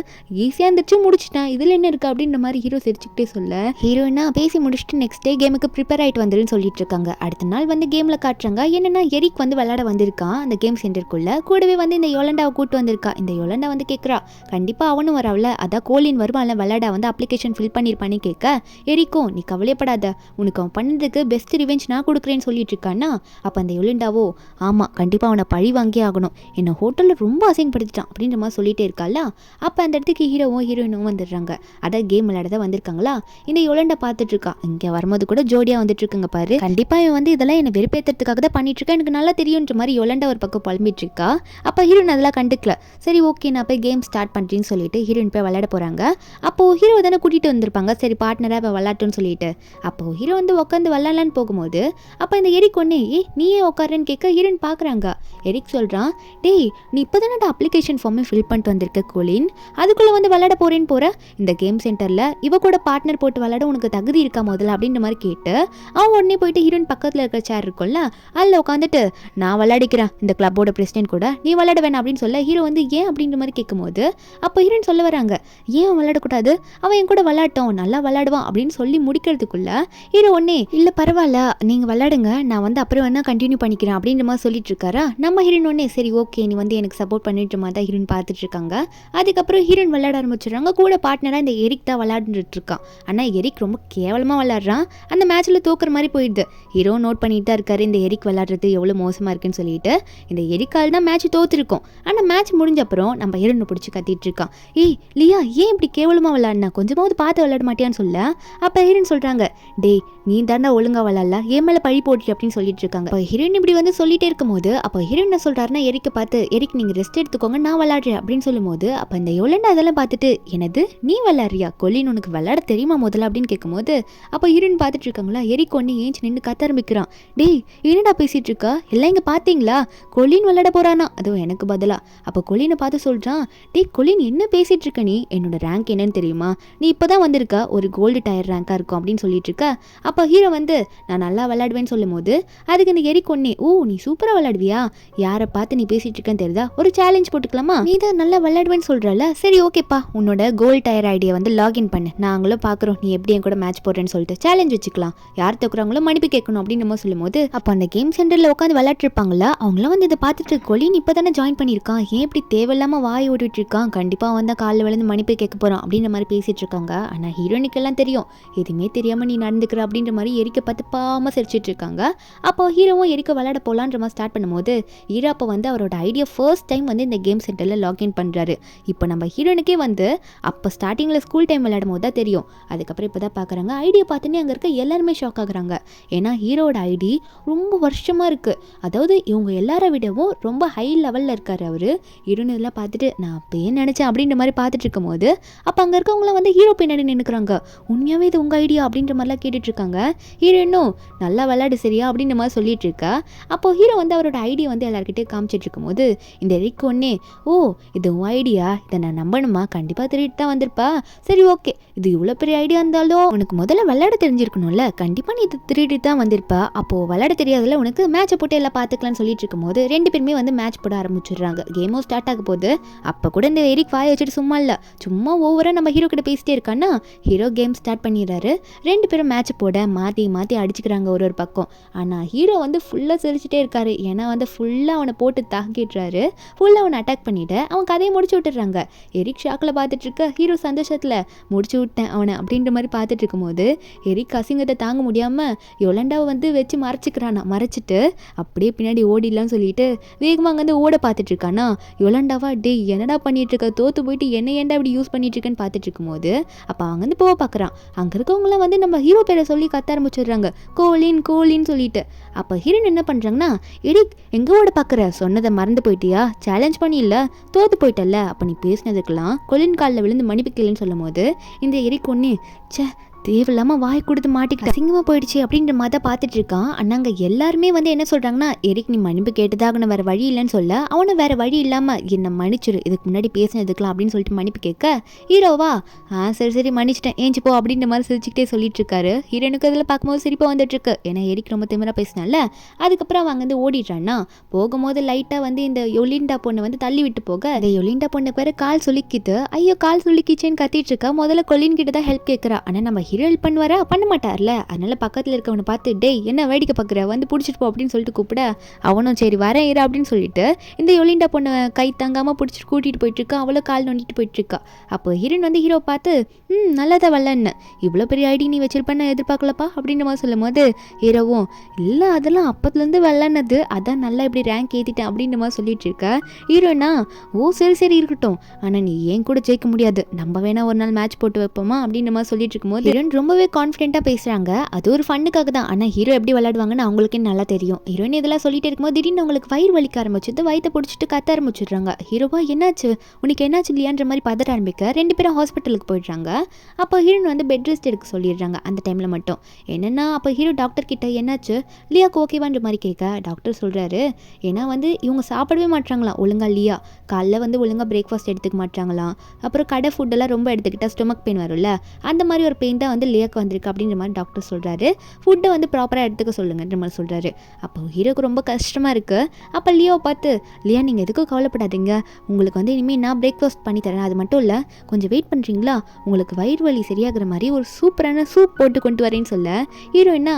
ஈஸியாக இருந்துச்சு முடிச்சிட்டேன், இதில் என்ன இருக்குது அப்படின்ற மாதிரி ஹீரோ சிரிச்சுக்கிட்டே சொல்ல ஹீரோயினா பேசி முடிச்சுட்டு நெக்ஸ்ட் டே கேமுக்கு ப்ரிப்பேர் ஆகிட்டு வந்துருன்னு சொல்லிட்டு இருக்காங்க. அடுத்த நாள் வந்து கேமில் காட்டுறாங்க, என்னென்னா எரிக் வந்து விளையாட வந்திருக்கான் அந்த கேம் சென்டருக்குள்ளே, கூடவே வந்து இந்த யோலண்டாவை கூட்டு வந்திருக்கா. இந்த யோலண்டா வந்து கேட்குறா கண்டிப்பாக அவனும் வர இருக்காவில அதான் கோலின் வருவான்ல விளையாட வந்து அப்ளிகேஷன் ஃபில் பண்ணியிருப்பானே கேட்க எரிக்கும் நீ கவலைப்படாத உனக்கு அவன் பண்ணதுக்கு பெஸ்ட் ரிவெஞ்ச் நான் கொடுக்குறேன்னு சொல்லிட்டு இருக்கான்னா அப்போ அந்த யொலிண்டாவோ ஆமாம் கண்டிப்பாக அவனை பழி வாங்கியே ஆகணும் என்னை ஹோட்டலில் ரொம்ப அசிங்கப்படுத்திட்டான் அப்படின்ற மாதிரி சொல்லிட்டே இருக்கால அப்போ அந்த இடத்துக்கு ஹீரோவும் ஹீரோயினும் வந்துடுறாங்க அதான் கேம் விளையாட வந்திருக்காங்களா இந்த யொலிண்டா பார்த்துட்டு இருக்கா இங்கே வரும்போது கூட ஜோடியாக வந்துட்டு இருக்குங்க பாரு கண்டிப்பாக இவன் வந்து இதெல்லாம் என்னை வெறுப்பேற்றுறதுக்காக தான் பண்ணிட்டு இருக்கேன் எனக்கு நல்லா தெரியுன்ற மாதிரி யொலிண்டா ஒரு பக்கம் புலம்பிட்டு இருக்கா அப்போ ஹீரோயின் அதெல்லாம் கண்டுக்கல சரி ஓகே நான் போய் கேம் ஸ்டார்ட் பண்ணுறேன்னு சொல்லிட்டு ஹீரோயின் போய் விளையாட போகிறாங்க அப்போது ஹீரோ தானே கூட்டிகிட்டு வந்திருப்பாங்க சரி பார்ட்னராக இப்போ விளையாட்டுன்னு சொல்லிட்டு அப்போது ஹீரோ வந்து உட்காந்து விளையாடலான்னு போகும்போது அப்போ இந்த எரிக் ஒன்று நீயே உட்காருன்னு கேட்க ஹீரோயின் பார்க்குறாங்க எரிக் சொல்கிறான் டேய் நீ இப்போ தானே அப்ளிகேஷன் ஃபார்மே ஃபில் பண்ணிட்டு வந்திருக்க கோலின் அதுக்குள்ளே வந்து விளையாட போகிறேன்னு போகிற இந்த கேம் சென்டரில் இவ கூட பார்ட்னர் போட்டு விளையாட உனக்கு தகுதி இருக்கா முதல்ல அப்படின்ற மாதிரி கேட்டு அவன் உடனே போயிட்டு ஹீரோயின் பக்கத்தில் இருக்கிற சேர் இருக்கும்ல அதில் உட்காந்துட்டு நான் விளையாடிக்கிறேன் இந்த கிளப்போட பிரசிடென்ட் கூட நீ விளையாட வேணாம் அப்படின்னு சொல்ல ஹீரோ வந்து ஏன் அப்படின்ற மாதிரி கேட்கும்போது அப்போ ஹீரோயின் சொல்ல வராங்க ஏன் அவன் விளையாடக்கூடாது அவன் என் கூட விளையாட்டோம் நல்லா விளையாடுவான் அப்படின்னு சொல்லி முடிக்கிறதுக்குள்ள ஹீரோ ஒன்னே இல்லை பரவாயில்ல நீங்கள் விளையாடுங்க நான் வந்து அப்புறம் வேணா கண்டினியூ பண்ணிக்கிறேன் அப்படின்ற மாதிரி சொல்லிட்டு இருக்காரா நம்ம ஹீரோயின் ஒன்னே சரி ஓகே நீ வந்து எனக்கு சப்போர்ட் பண்ணிட்டு மாதிரி தான் ஹீரோயின் பார்த்துட்டு இருக்காங்க அதுக்கப்புறம் ஹீரோயின் விளையாட ஆரம்பிச்சிடுறாங்க கூட பார்ட்னராக இந்த எரிக் தான் விளையாண்டுட்டு இருக்கான் ஆனால் எரிக் ரொம்ப கேவலமாக விளையாடுறான் அந்த மேட்ச்சில் தோக்குற மாதிரி போயிடுது ஹீரோ நோட் பண்ணிட்டு தான் இருக்காரு இந்த எரிக் விளையாடுறது எவ்வளோ மோசமாக இருக்குன்னு சொல்லிட்டு இந்த எரிக்கால் தான் மேட்ச் தோத்துருக்கும் ஆனால் மேட்ச் முடிஞ்ச அப்புறம் நம்ம ஹீரோனை பிடிச்சி கத்திட்டு இருக்கான் ஏய் லியா ஏன் இப்படி கேவலமாக விளையாடினா கொஞ்சமாவது பார்த்து விளையாட மாட்டியான்னு சொல்ல அப்போ ஹீரோயின் சொல்கிறாங்க டேய் நீ தாண்டா ஒழுங்கா விளையாடல ஏன் மேலே பழி போட்டு அப்படின்னு சொல்லிட்டு இருக்காங்க இப்போ ஹீரோயின் இப்படி வந்து சொல்லிட்டே இருக்கும்போது அப்போ ஹீரோயின் என்ன சொல்கிறாருன்னா எரிக்கை பார்த்து எரிக் நீங்கள் ரெஸ்ட் எடுத்துக்கோங்க நான் விளையாடுறேன் அப்படின்னு சொல்லும்போது அப்போ இந்த யொலிண்டா அதெல்லாம் பார்த்துட்டு எனது நீ விளையாடுறியா கொல்லின் உனக்கு விளையாட தெரியுமா முதல்ல அப்படின்னு கேட்கும்போது அப்போ ஹீரோயின் பார்த்துட்டு இருக்காங்களா எரிக் ஒன்று ஏஞ்சி நின்று கத்த ஆரம்பிக்கிறான் டேய் என்னடா பேசிட்டு இருக்கா எல்லாம் இங்கே பார்த்தீங்களா கொல்லின் விளையாட போறானா அதுவும் எனக்கு பதிலா அப்போ கொல்லினை பார்த்து சொல்கிறான் டேய் கொல்லின் என்ன பேசிட்டு இருக்க நீ என்னோட ரேங்க் என்னன்னு தெரியுமா நீ இப்போதான் வந்திருக்க ஒரு கோல்டு டயர் ரேங்காக இருக்கும் அப்படின்னு சொல்லிட்டு இருக்க அப்போ ஹீரோ வந்து நான் நல்லா விளையாடுவேன்னு சொல்லும் போது அதுக்கு இந்த எரிக் ஒன்னே ஓ நீ சூப்பராக விளையாடுவியா யாரை பார்த்து நீ பேசிட்டு இருக்கேன்னு தெரியுதா ஒரு சேலஞ்ச் போட்டுக்கலாமா நீ தான் நல்லா விளையாடுவேன்னு சொல்கிறல சரி ஓகேப்பா உன்னோட கோல்டு டயர் ஐடியா வந்து லாகின் பண்ணு நாங்களும் பார்க்குறோம் நீ எப்படி என் கூட மேட்ச் போடுறேன்னு சொல்லிட்டு சேலஞ்ச் வச்சுக்கலாம் யார் தோக்குறாங்களோ மன்னிப்பு கேட்கணும் அப்படின்னு நம்ம சொல்லும் போது அப்போ அந்த கேம் சென்டரில் உட்காந்து விளையாட்டுருப்பாங்களா அவங்களாம் வந்து இதை பார்த்துட்டு கொலின் இப்போ தானே ஜாயின் பண்ணியிருக்கான் ஏன் இப்படி தேவையில்லாமல் வாய் ஓடிட்டு இருக்கான் கண்டிப்பாக வந்து காலில் விழுந்து மன்னிப்பு கேட்க போகிறான் அப்படின்ற மாதிரி பேசிட்டு இருக்காங்க ஆனால் ஹீரோனுக்கெல்லாம் தெரியும் எதுவுமே தெரியாமல் நீ நடந்துக்கிற அப்படின்ற மாதிரி எரிக்க பார்த்து பாவமாக சிரிச்சிட்டு இருக்காங்க அப்போ ஹீரோவும் எரிக்க விளையாட போகலான்ற மாதிரி ஸ்டார்ட் பண்ணும்போது ஹீரோ அப்போ வந்து அவரோட ஐடியா ஃபர்ஸ்ட் டைம் வந்து இந்த கேம் சென்டரில் லாகின் பண்ணுறாரு இப்போ நம்ம ஹீரோனுக்கே வந்து அப்போ ஸ்டார்டிங்கில் ஸ்கூல் டைம் விளையாடும் போது தான் தெரியும் அதுக்கப்புறம் இப்போ தான் பார்க்குறாங்க ஐடியா பார்த்துன்னே அங்கே இருக்க எல்லாருமே ஷாக் ஆகுறாங்க ஏன்னா ஹீரோட ஐடி ரொம்ப வருஷமாக இருக்குது அதாவது இவங்க எல்லாரை விடவும் ரொம்ப ஹை லெவலில் இருக்கார் அவர் ஹீரோன்னு இதெல்லாம் பார்த்துட்டு நான் அப்பயே நினச்சேன் அப்படின்ற மாதிரி பார்த்துட்டு இருக்கும் போது அப்போ அங்கே இருக்கவங்களாம் வந்து ஹீரோ பின்னாடி நின்றுக்கிறாங்க உண்மையாகவே இது உங்கள் ஐடியா அப்படின்ற மாதிரிலாம் கேட்டுட்டு இருக்காங்க ஹீரோயினும் நல்லா விளையாடு சரியா அப்படின்ற மாதிரி சொல்லிட்டு இருக்கா அப்போ ஹீரோ வந்து அவரோட ஐடியா வந்து எல்லாருக்கிட்டே காமிச்சிட்டு இருக்கும்போது இந்த எரிக் ஒன்னே ஓ இது உன் ஐடியா இதை நான் நம்பணுமா கண்டிப்பாக திருட்டு தான் வந்திருப்பா சரி ஓகே இது இவ்வளோ பெரிய ஐடியா இருந்தாலும் உனக்கு முதல்ல விளையாட தெரிஞ்சிருக்கணும்ல கண்டிப்பாக நீ இது திருட்டு தான் வந்திருப்பா அப்போது விளையாட தெரியாதுல உனக்கு மேட்சை போட்டு எல்லாம் பார்த்துக்கலாம்னு சொல்லிட்டு இருக்கும்போது ரெண்டு பேருமே வந்து மேட்ச் போட ஆரம்பிச்சிடுறாங்க கேமும் ஸ்டார்ட் ஆக போகுது அப்போ கூட இந்த எரிக் வாயை வச்சுட்டு சும்மா இல்லை சும்மா ஓவராக நம்ம ஹீரோ கிட்ட பேசிட்டே இருக்கான்னா ஹீரோ கேம் ஸ்டார்ட் பண்ணிடுறாரு ரெண்டு பேரும் மேட்ச் போட மாற்றி மாற்றி அடிச்சுக்கிறாங்க ஒரு பக்கம் ஆனால் ஹீரோ வந்து ஃபுல்லாக சிரிச்சிட்டே இருக்காரு ஏன்னா வந்து ஃபுல்லாக அவனை போட்டு தாக்கிடுறாரு ஃபுல்லாக அவனை அட்டாக் பண்ணிவிட்டு அவன் கதையை முடிச்சு விட்டுறாங்க எரிக் ஷாக்கில் பார்த்துட்டு இருக்க ஹீரோ சந்தோஷத்தில் முடிச்சு விட்டேன் அவனை அப்படின்ற மாதிரி பார்த்துட்டு இருக்கும்போது எரிக் அசிங்கத்தை தாங்க முடியாமல் யொலண்டாவை வந்து வச்சு மறைச்சிட்டு அப்படியே பின்னாடி ஓடிடலாம்னு சொல்லிட்டு வேகமாக அங்கே வந்து ஓட பார்த்துட்டு இருக்கானா யொலண்டாவா டே என்னடா பண்ணிட்டு இருக்க தோத்து போயிட்டு என்ன ஏன்டா இப்படி யூஸ் பண்ணிட்டு இருக்கேன்னு பார்த்துட்டு இருக்கும்போது அப்போ அவங்க வந்து போக பார்க்குறான் அங்கே இருக்கவங்களாம் வந்து நம்ம ஹீரோ பேரை சொல்லி கத்த ஆரம்பிச்சிடுறாங்க கோலின்னு சொல்லிட்டு அப்போ ஹீரோயின் என்ன பண்ணுறாங்கன்னா எரிக் எங்கே ஓட பார்க்குற சொன்னதை மறந்து போயிட்டியா சேலஞ்ச் பண்ணி இல்லை தோத்து போயிட்டல அப்போ நீ பேசினதுக்கெல்லாம் கொலின் காலில் விழுந்து மன்னிப்பு கேளுன்னு சொல்லும் போது இந்த எரிக் ஒன்று சே தேவையில்லாமல் வாய் கொடுத்து மாட்டிக்கிட்டு அசிங்கமாக போயிடுச்சு அப்படின்ற மாதிரி தான் பார்த்துட்டு இருக்கான் அண்ணாங்க எல்லாருமே வந்து என்ன சொல்கிறாங்கன்னா எரிக் நீ மன்னிப்பு கேட்டதாக வேறு வழி இல்லைன்னு சொல்ல அவனை வேறு வழி இல்லாமல் என்னை மன்னிச்சிரு இதுக்கு முன்னாடி பேசினதுக்கலாம் அப்படின்னு சொல்லிட்டு மன்னிப்பு கேட்க ஹீரோவா சரி மன்னிச்சிட்டேன் ஏஞ்சி போ அப்படின்ற மாதிரி சிரிச்சுக்கிட்டே சொல்லிட்டு இருக்காரு ஹீரோனுக்கு அதில் பார்க்கும்போது சிரிப்பாக வந்துட்டு இருக்கு ஏன்னா எரிக் ரொம்ப திமிராக பேசினால அதுக்கப்புறம் அவங்க வந்து ஓடிடுறான்னா போகும்போது லைட்டாக வந்து இந்த யொலிண்டா பொண்ணை வந்து தள்ளி விட்டு போக இந்த யொலிண்டா பொண்ணுக்கு வேறு கால் சுளிக்கிது ஐயோ கால் சுளிக்கிச்சேன்னு கத்திட்டு இருக்கா முதல்ல கொலின் கிட்ட தான் ஹெல்ப் கேட்குறா ஆனால் நம்ம ஹீரோ ஹெல்ப் பண்ணுவாரா? பண்ண மாட்டார்ல. அதனால பக்கத்தில் இருக்கவனை பார்த்து டேய் என்ன வேடிக்கை பார்க்குற வந்து பிடிச்சிட்டு போ அப்படின்னு சொல்லிட்டு கூப்பிட அவனும் சரி வரேன் இரு அப்படின்னு சொல்லிட்டு இந்த யொலிண்டா பொண்ணை கை தாங்காமல் பிடிச்சிட்டு கூட்டிகிட்டு போயிட்டுருக்கா. அவளை கால் நோண்டிட்டு போயிட்டுருக்கா. அப்போ ஹீரோன் வந்து ஹீரோ பார்த்து நல்லாதான் வரலன்னு இவ்வளோ பெரிய ஐடி நீ வச்சிருப்பேன்னு எதிர்பார்க்கலப்பா அப்படின்ற மாதிரி சொல்லும் போது ஹீரோவும் இல்லை அதெல்லாம் அப்பத்துலேருந்து வரலன்னது அதான் நல்லா இப்படி ரேங்க் ஏற்றிட்டேன் அப்படின்ற மாதிரி சொல்லிட்டு இருக்க. ஹீரோனா ஓ சரி சரி இருக்கட்டும், ஆனால் நீ ஏன் கூட ஜெயிக்க முடியாது, நம்ம வேணா ஒரு நாள் மேட்ச் போட்டு வைப்போமா அப்படின்ற மாதிரி சொல்லிட்டு இருக்கும்போது ஹீரோயின் ரொம்பவே கான்ஃபிடென்ட்டாக பேசுகிறாங்க. அது ஒரு ஃபண்ணுக்காக தான். ஆனால் ஹீரோ எப்படி விளையாடுவாங்கன்னு அவங்களுக்கே நல்லா தெரியும். ஹீரோயின் இதெல்லாம் சொல்லிட்டு இருக்கும்போது திடீர்னு அவங்களுக்கு வயிறு வலிக்க ஆரம்பிச்சது. வயிற்றை பிடிச்சிட்டு கத்த ஆரம்பிச்சிடுறாங்க. ஹீரோவா என்னாச்சு உனக்கு என்னாச்சு இல்லையான்ற மாதிரி பதற ஆரம்பிக்க 2 பேரும் ஹாஸ்பிட்டலுக்கு போயிடுறாங்க. அப்போ ஹீரோயின் வந்து பெட் ரெஸ்ட் எடுக்க சொல்லிடுறாங்க அந்த டைமில் மட்டும். என்னென்னா அப்போ ஹீரோ டாக்டர் கிட்ட என்னாச்சு லியாக்கு ஓகேவான்ற மாதிரி கேட்க டாக்டர் சொல்கிறாரு ஏன்னா வந்து இவங்க சாப்பிடவே மாட்டாங்களாம் ஒழுங்காக. லியா காலைல வந்து ஒழுங்காக பிரேக்ஃபாஸ்ட் எடுத்துக்க மாட்டாங்களாம். அப்புறம் கடை ஃபுட்டெல்லாம் ரொம்ப எடுத்துக்கிட்டால் ஸ்டொமக் பெயின் வரும்ல, அந்த மாதிரி ஒரு பெயின் தான் வந்து லியாக்கு வந்திருக்கு அப்படின்ற மாதிரி டாக்டர் சொல்கிறாரு. ஃபுட்டை வந்து ப்ராப்பராக எடுத்துக்க சொல்லுங்கன்ற மாதிரி சொல்கிறாரு. அப்போ ஹீரோக்கு ரொம்ப கஷ்டமாக இருக்குது. அப்போ லியோவை பார்த்து லியா நீங்கள் எதுக்கும் கவலைப்படாதீங்க, உங்களுக்கு வந்து இனிமேல் நான் பிரேக்ஃபாஸ்ட் பண்ணி தரேன், அது மட்டும் இல்லை கொஞ்சம் வெயிட் பண்ணுறீங்களா, உங்களுக்கு வயிறு வலி சரியாகிற மாதிரி ஒரு சூப்பரான சூப் போட்டு கொண்டு வரேன்னு சொல்ல ஹீரோயினா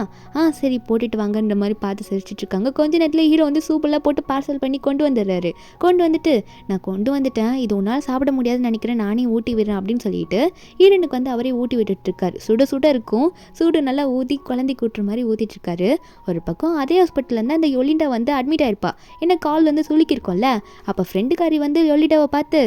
சரி போட்டுட்டு வாங்கன்ற மாதிரி பார்த்து சிரிச்சிட்டு இருக்காங்க. கொஞ்ச நேரத்தில் ஹீரோ வந்து சூப்பெல்லாம் போட்டு பார்சல் பண்ணி கொண்டு வந்துடுறாரு. கொண்டு வந்துட்டு நான் கொண்டு வந்துட்டேன், இது உன்னால் சாப்பிட முடியாதுன்னு நினைக்கிறேன், நானே ஊட்டி விடுறேன் அப்படின்னு சொல்லிட்டு ஹீரோனுக்கு வந்து அவரே ஊட்டி விட்டுட்டு இருக்காரு. சுட சுட இருக்கும், சூடு நல்லா ஊற்றி குழந்தை கூட்டுற மாதிரி ஊற்றிட்டு இருக்காரு. ஒரு பக்கம் அதே ஹாஸ்பிட்டல்லேருந்து அந்த யொலிண்டா வந்து அட்மிட் ஆயிருப்பா. ஏன்னா கால் வந்து சுளுக்கிருக்கோம்ல. அப்போ ஃப்ரெண்டுக்காரி வந்து யொலிண்டாவை பார்த்து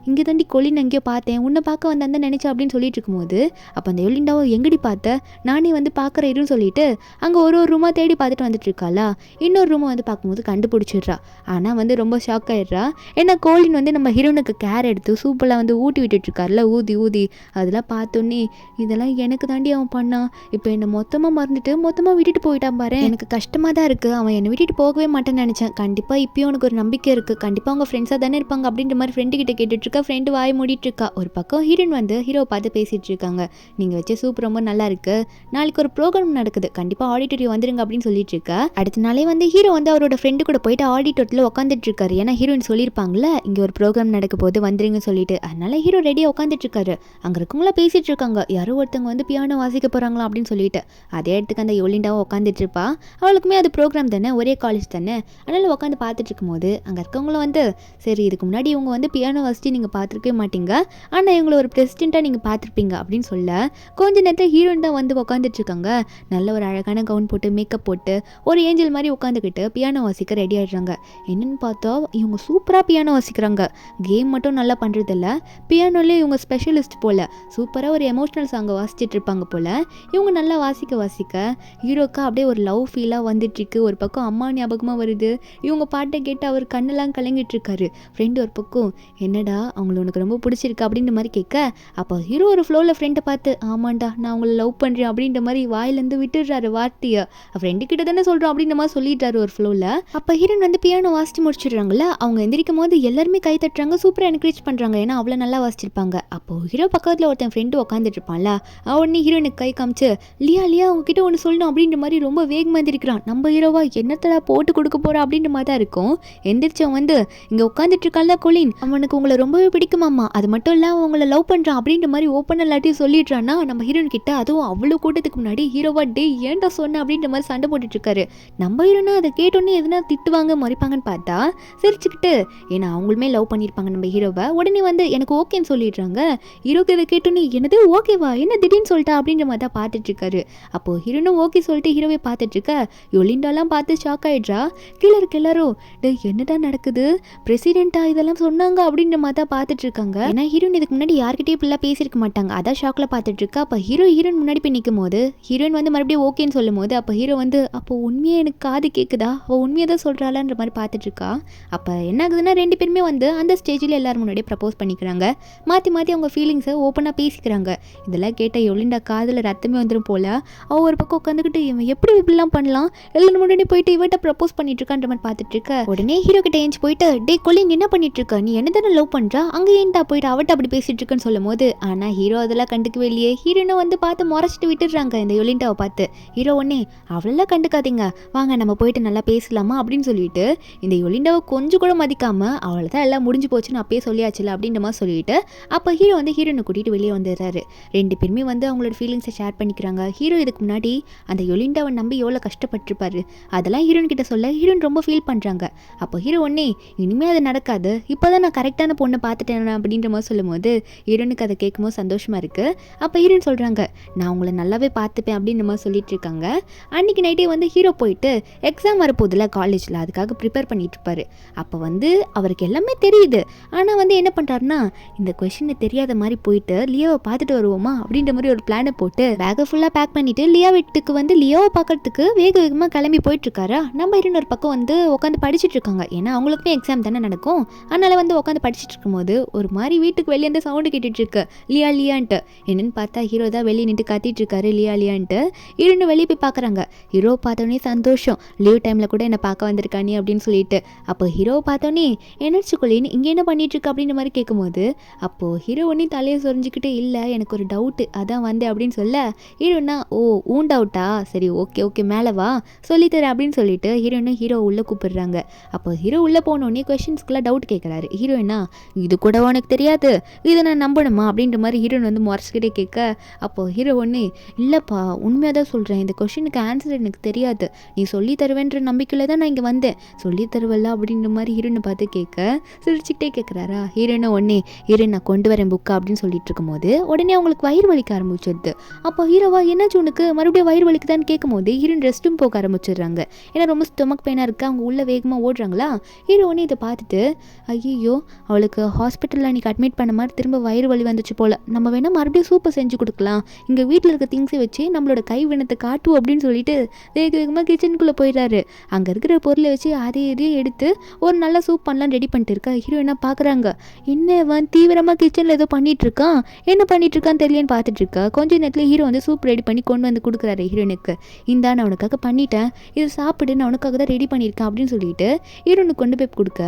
இங்கே தாண்டி கொலின்னு எங்கேயோ பார்த்தேன், உன்னை பார்க்க வந்தான்னு நினைச்சா அப்படின்னு சொல்லிட்டு இருக்கும்போது அப்போ அந்த யொலிண்டாவை எங்கடி பார்த்த, நானே வந்து பார்க்குற இருன்னு சொல்லிட்டு அங்கே ஒரு ரூமாக தேடி பார்த்துட்டு வந்துட்டு இருக்காளா. இன்னொரு ரூமை வந்து பார்க்கும்போது கண்டுபிடிச்சிடுறா. ஆனால் வந்து ரொம்ப ஷாக் ஆயிடுறா. ஏன்னா கோலின் வந்து நம்ம ஹீரோனுக்கு கேர் எடுத்து சூப்பெல்லாம் வந்து ஊட்டி விட்டுட்டு இருக்காருல, ஊதி அதெல்லாம் பார்த்தோன்னே இதெல்லாம் எனக்கு தாண்டி அவன் பண்ணான், இப்போ என்னை மொத்தமாக மறந்துட்டு மொத்தமாக விட்டுட்டு போயிட்டான் பாரு, எனக்கு கஷ்டமாக தான் இருக்குது, அவன் என்னை விட்டுட்டு போகவே மாட்டேன்னு நினச்சேன், கண்டிப்பாக இப்போயும் உனக்கு ஒரு நம்பிக்கை இருக்குது, கண்டிப்பாக அவங்க ஃப்ரெண்ட்ஸாக தானே இருப்பாங்க அப்படின்ற மாதிரி ஃப்ரெண்டு கிட்ட கேட்டுட்டு இருக்கா. ஃப்ரெண்டு வாய் மூடிட்டு இருக்கா. ஒரு பக்கம் ஹீரோயின் வந்து ஹீரோவை பார்த்து பேசிட்டு இருக்காங்க. நீங்கள் வச்ச சூப் ரொம்ப நல்லா இருக்கு, நாளைக்கு ஒரு ப்ரோக்ராம் நடக்குது, கண்டிப்பாக ஆடிட்டோரியம் வந்துருங்க அப்படின்னு சொல்லிட்டு இருக்கா. அடுத்த நாளே வந்து ஹீரோ வந்து அவரோட ஃப்ரெண்டு கூட போயிட்டு ஆடிட்டோரியத்தில் உட்காந்துட்டு இருக்காரு. ஏன்னா ஹீரோயின் சொல்லியிருப்பாங்களே இங்கே ஒரு ப்ரோக்ராம் நடக்க போது வந்துருங்க சொல்லிட்டு, அதனால ஹீரோ ரெடியாக உட்காந்துட்டு இருக்காரு. அங்கே இருக்கவங்களா பேசிட்டு இருக்காங்க, யாரோ ஒருத்தவங்க வந்து பியானோ வாசிக்க போகிறாங்களா அப்படின்னு சொல்லிட்டு. அதே இடத்துக்கு அந்த யொலிண்டாவும் உட்காந்துட்டு இருப்பா. அவளுக்குமே அது ப்ரோக்ராம் தானே, ஒரே காலேஜ் தானே, அதனால உட்காந்து பார்த்துட்டு இருக்கும்போது அங்கே இருக்கவங்களும் வந்து சரி இதுக்கு முன்னாடி இவங்க வந்து பியானோ வாசிச்சு நீங்கள் பார்த்துருக்கவே மாட்டீங்க, ஆனால் இவங்களை ஒரு பிரசிடெண்ட்டாக நீங்கள் பார்த்துருப்பீங்க அப்படின்னு சொல்ல கொஞ்ச நேரத்தில் ஹீரோயின் தான் வந்து உட்காந்துட்டு இருக்காங்க. நல்ல ஒரு அழகான கவுன் போட்டு மேக்கப் போட்டு ஒரு ஏஞ்சல் மாதிரி உட்காந்துக்கிட்டு பியானோ வாசிக்க ரெடி ஆகிடுறாங்க. என்னென்னு பார்த்தா இவங்க சூப்பராக பியானோ வாசிக்கிறாங்க. கேம் மட்டும் நல்லா பண்ணுறதில்ல, பியானோலேயே இவங்க ஸ்பெஷலிஸ்ட் போல். சூப்பராக ஒரு எமோஷ்னல் சாங்கை வாசிச்சுட்டு இருப்பாங்க போல். இவங்க நல்லா வாசிக்க ஹீரோக்கா அப்படியே ஒரு லவ் ஃபீலாக வந்துட்டுருக்கு. ஒரு பக்கம் அம்மா ஞாபகமாக வருது. இவங்க பாட்டை கேட்டு அவர் கண்ணெல்லாம் கலங்கிட்டு இருக்காரு. ஃப்ரெண்டு ஒரு பக்கம் என்னடா அவங்கள உனக்கு ரொம்ப பிடிச்சிருக்கு அப்படின்ற மாதிரி கேட்க அப்போ ஹீரோ ஒரு ஃப்ளோவில் ஃப்ரெண்டை பார்த்து ஆமாண்டா நான் அவங்கள லவ் பண்ணுறேன் அப்படின்ற மாதிரி வாயிலேருந்து விட்டுடுறாரு வார்த்தையை. ஃப்ரெண்டு கிட்ட தானே சொல்கிறோம் அப்படின்ற மாதிரி சொல்லிடுறாரு ஒரு ஃப்ளோவில். அப்போ ஹீரோன் வந்து பியானோ வாசிச்சு முடிச்சிடுறாங்கல்ல. அவங்க எந்திரிக்கும் போது எல்லாருமே கை தட்டுறாங்க, சூப்பராக என்கரேஜ் பண்ணுறாங்க, ஏன்னா அவ்வளோ நல்லா வாசிச்சிருப்பாங்க. அப்போது ஹீரோ பக்கத்தில் ஒருத்தன் ஃப்ரெண்டு உட்காந்துட்டு இருப்பான்ல, உடனே ஹீரோனுக்கு கை காமிச்சு லியா அவங்ககிட்ட ஒன்று சொல்லணும் அப்படின்ற மாதிரி ரொம்ப வேகமாக எந்திரிக்கிறான். நம்ம ஹீரோவா என்னத்தடா போட்டு கொடுக்க போகிறா அப்படின்ற மாதிரி தான் இருக்கும். எந்திரிச்சவன் வந்து இங்கே உட்காந்துட்டு இருக்கான்ல கொலின், அவனுக்கு உங்களை ரொம்பவே பிடிக்குமாம்மா, அது மட்டும் இல்லை அவங்கள லவ் பண்ணுறான் அப்படின்ற மாதிரி ஓப்பன் எல்லாத்தையும் சொல்லிடுறான்னா நம்ம ஹீரோன் கிட்ட. அதுவும் அவ்வளோ கூட்டத்துக்கு முன்னாடி ஹீரோவா டே ஏன்டா சொன்ன அப்படின்ற மாதிரி சண்டை போட்டுட்டு இருக்காரு. நம்ம ஹீரோனா அதை கேட்டோன்னே எதுனா திட்டுவாங்க மறைப்பாங்கன்னு பார்த்தா சிரிச்சுக்கிட்டு, ஏன்னா அவங்களுமே லவ் பண்ணியிருப்பாங்க நம்ம ஹீரோவை. உடனே வந்து எனக்கு ஓகேன்னு சொல்லிடுறாங்க. ஹீரோக்கு இதை கேட்டோன்னே என்னது ஓகேவா என்ன திடீர்னு சொல்லிட்டா அப்படின்ற மாதிரி தான் பார்த்துட்டு இருக்காரு. அப்போது ஹீரோனும் ஓகே சொல்லிட்டு ஹீரோவை பார்த்துட்டு இருக்க யொலிண்டாலாம் பார்த்து ஷாக் ஆகிடுறா. கீழே இருக்க எல்லாரும் டே என்னதான் நடக்குது, பிரசிடென்ட்டா இதெல்லாம் சொன்னாங்க அப்படின்ற மாதிரி தான் பார்த்துட்டு இருக்காங்க. ஏன்னா ஹீரோயின் இதுக்கு முன்னாடி யார்கிட்டயும் இப்படிலாம் பேசியிருக்க மாட்டாங்க, அதான் ஷாக்கில் பார்த்துட்டு இருக்கா. அப்போ ஹீரோயின் முன்னாடி போய் நிற்கும் போது ஹீரோயின் வந்து மறுபடியும் ஓகேன்னு சொல்லும் போது அப்போ ஹீரோ வந்து அப்போ உண்மையாக எனக்கு காது கேட்குதா, அவள் உண்மையாக தான் சொல்கிறாளான்ற மாதிரி பார்த்துட்டு இருக்கா. அப்போ என்ன ஆகுதுன்னா 2 பேருமே வந்து அந்த ஸ்டேஜில் எல்லாரும் முன்னாடியே ப்ரப்போஸ் பண்ணிக்கிறாங்க. மாற்றி அவங்க ஃபீலிங்ஸை ஓப்பனாக பேசிக்கிறாங்க. இதெல்லாம் கேட்ட யொலிண்டா காதில் ரத்தமே வந்துடும் போல. அவள் ஒரு பக்கம் உட்காந்துக்கிட்டு இவன் எப்படி இப்படிலாம் பண்ணலாம், எல்லாரும் முன்னாடி போயிட்டு இவட்ட ப்ரப்போஸ் பண்ணிட்டு இருக்கான்ற மாதிரி பார்த்துட்டு இருக்க. உடனே ஹீரோ கிட்ட ஏஞ்சி போயிட்டு டே கொலின் என்ன பண்ணிட்டு இருக்க, நீ என்ன தானே லவ் பண்ணுறா, அங்கே ஏன்டா போயிட்டு அவட்ட அப்படி பேசிட்டு இருக்குன்னு சொல்லும் போது ஆனால் ஹீரோ அதெல்லாம் கண்டுக்கவே இல்லையே. ஹீரோனை வந்து பார்த்து முறைச்சிட்டு விட்டுடுறாங்க இந்த யொலிண்டாவை பார்த்து. ஹீரோ ஒன்னே அவளெல்லாம் கண்டுக்காதீங்க, வாங்க நம்ம போயிட்டு நல்லா பேசலாமா அப்படின்னு சொல்லிட்டு இந்த யொலிண்டாவை கொஞ்சம் கூட மதிக்காம அவளை தான் எல்லாம் முடிஞ்சு போச்சுன்னு அப்பயே சொல்லியாச்சுல அப்படின்ற மாதிரி சொல்லிட்டு அப்போ ஹீரோ வந்து ஹீரோனை கூட்டிகிட்டு வெளியே வந்துடுறாரு. 2 பேருமே வந்து அவங்களோட ஃபீலிங்ஸை ஷேர் பண்ணிக்கிறாங்க. ஹீரோ இதுக்கு முன்னாடி அந்த யொலிண்டாவை நம்பி எவ்வளோ கஷ்டப்பட்டிருப்பாரு, அதெல்லாம் ஹீரோயின் கிட்ட சொல்ல ஹீரோயின் ரொம்ப ஃபீல் பண்ணுறாங்க. அப்போ ஹீரோ ஒன்னே இனிமேல் அது நடக்காது, இப்போ தான் நான் கரெக்டான பொண்ணை பார்த்துட்டேன் அப்படின்ற மாதிரி சொல்லும்போது ஹீரோனுக்கு அதை கேட்கும்போது சந்தோஷமாக இருக்குது. அப்போ ஹீரோயின் சொல்கிறாங்க நான் உங்களை நல்லாவே பார்த்துப்பேன் அப்படின்ற மாதிரி சொல்லிட்டு இருக்காங்க. அன்றைக்கி நைட்டே வந்து ஹீரோ போயிட்டு எக்ஸாம் வரப்போதில்ல காலேஜில், அதுக்காக ப்ரிப்பேர் பண்ணிட்டு இருப்பாரு. அப்போ வந்து அவருக்கு எல்லாமே தெரியுது. ஆனால் வந்து என்ன பண்ணுறாருன்னா இந்த கொஷினை தெரியாத மாதிரி போயிட்டு லியோவை பார்த்துட்டு வருவோமா அப்படின்ற மாதிரி ஒரு பிளானை போட்டு பேக்கை ஃபுல்லாக பேக் பண்ணிவிட்டு லியா வீட்டுக்கு வந்து லியோவை பார்க்கறதுக்கு வேக வேகமாக கிளம்பி போயிட்டுருக்காரா. நம்ம இன்னொரு பக்கம் வந்து உட்காந்து படிச்சுட்டு இருக்காங்க. ஏன்னா அவங்களுக்குமே எக்ஸாம் தானே நடக்கும். அதனால் வந்து உட்காந்து படிச்சுட்டு இருக்கும்போது ஒரு மாதிரி வீட்டுக்கு வெளியே இருந்து சவுண்டு கேட்டுட்டு இருக்கு, லியா லியான்ட்டு. என்னன்னு பார்த்தா ஹீரோ தான் வெளியே நின்று கத்திட்டு இருக்காரு லியா லியான்ட்டு. ஹீரோன்னு வெளியே போய் பார்க்குறாங்க. ஹீரோ பார்த்தோன்னே சந்தோஷம், லீவ் டைமில் கூட என்னை பார்க்க வந்திருக்கானே அப்படின்னு சொல்லிட்டு. அப்போ ஹீரோ பார்த்தோன்னே எனர்ஜி கொள்ளின்னு இங்கே என்ன பண்ணிட்டு இருக்கு அப்படின்ற மாதிரி கேட்கும்போது அப்போது ஹீரோ ஒன்றையும் தலையை சொரிஞ்சிக்கிட்டு இல்லை எனக்கு ஒரு டவுட்டு அதான் வந்தேன் அப்படின்னு சொல்ல ஹீரோனா ஓ ஊன் டவுட்டா சரி ஓகே ஓகே மேலே வா சொல்லித்தரேன் அப்படின்னு சொல்லிட்டு ஹீரோ உள்ளே கூப்பிடுறாங்க. அப்போ ஹீரோ உள்ளே போனோடனே கொஷின்ஸ்க்குலாம் டவுட் கேட்குறாரு. ஹீரோயினா இது கூட உனக்கு தெரியாது, இதை நான் நம்பணுமா அப்படின்ற மாதிரி ஹீரோயின் வந்து முறைச்சிக்கிட்டே கேட்க அப்போது ஹீரோ ஒன்று இல்லைப்பா உண்மையாக தான் சொல்கிறேன், இந்த கொஷினுக்கு ஆன்சர் எனக்கு தெரியாது, நீ சொல்லி தருவேன்ற நம்பிக்கையில் தான் நான் இங்கே வந்தேன், சொல்லி தருவல்ல அப்படின்ற மாதிரி ஹீரோயினை பார்த்து கேட்க சிரிச்சுக்கிட்டே கேட்குறாரா. ஹீரோயினை ஒன்னே ஹீரோயின் நான் கொண்டு வரேன் புக்கா அப்படின்னு சொல்லிட்டு இருக்கும்போது உடனே அவங்களுக்கு வயிறு வலிக்க ஆரம்பிச்சிடுது. அப்போ ஹீரோவா என்னாச்சு உனக்கு மறுபடியும் வயிறு வலிக்குதான்னு கேட்கும்போது ஹீரோயின் ரெஸ்ட் ரூம் போக ஆரம்பிச்சிடுறாங்க. ஏன்னா ரொம்ப ஸ்டொமக் பெயினாக இருக்குது. அவங்க உள்ளே வேகமாக ஓடுறாங்களா. ஹீரோ ஒன்று இதை பார்த்துட்டு ஐயோ அவளுக்கு ஹாஸ்பிட்டலில் அன்றைக்கி அட்மிட் பண்ண மாதிரி திரும்ப வயிறு வலி வந்துச்சு போல், நம்ம வேணால் மறுபடியும் சூப்பை செஞ்சு கொடுக்கலாம், இங்கே வீட்டில் இருக்க திங்ஸை வச்சு நம்மளோட கை வினத்தை காட்டுவோம் அப்படின்னு சொல்லிட்டு வேக வேகமாக கிச்சனுக்குள்ளே போயிடுறாரு. அங்கே இருக்கிற பொருளை வச்சு இதையும் எடுத்து ஒரு நல்ல சூப் பண்ணலாம் ரெடி பண்ணிட்டு இருக்கா. ஹீரோயினா பார்க்குறாங்க என்ன தீவிரமாக கிச்சனில் ஏதோ பண்ணிட்டு இருக்கான், என்ன பண்ணிட்டு இருக்கான்னு தெரியலன்னு பார்த்துட்டு இருக்கா. கொஞ்ச நேரத்தில் ஹீரோ வந்து சூப் ரெடி பண்ணி கொண்டு வந்து கொடுக்குறாரு ஹீரோனுக்கு. இந்தா நான் அவனுக்காக பண்ணிட்டேன், இது சாப்பிடு நான் அவனுக்காக தான் ரெடி பண்ணியிருக்கேன் அப்படின்னு சொல்லிட்டு ஹீரோனுக்கு கொண்டு போய் கொடுக்க